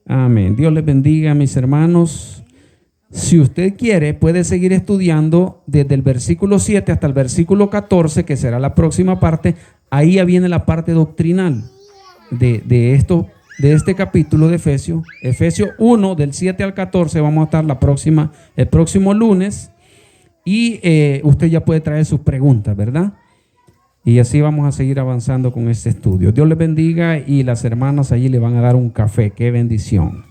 S1: Amén. Dios les bendiga, mis hermanos. Si usted quiere, puede seguir estudiando desde el versículo 7 hasta el versículo 14, que será la próxima parte. Ahí ya viene la parte doctrinal de este capítulo de Efesios. Efesios 1, del 7 al 14, vamos a estar el próximo lunes. Y usted ya puede traer sus preguntas, ¿verdad? Y así vamos a seguir avanzando con este estudio. Dios les bendiga, y las hermanas allí le van a dar un café. ¡Qué bendición!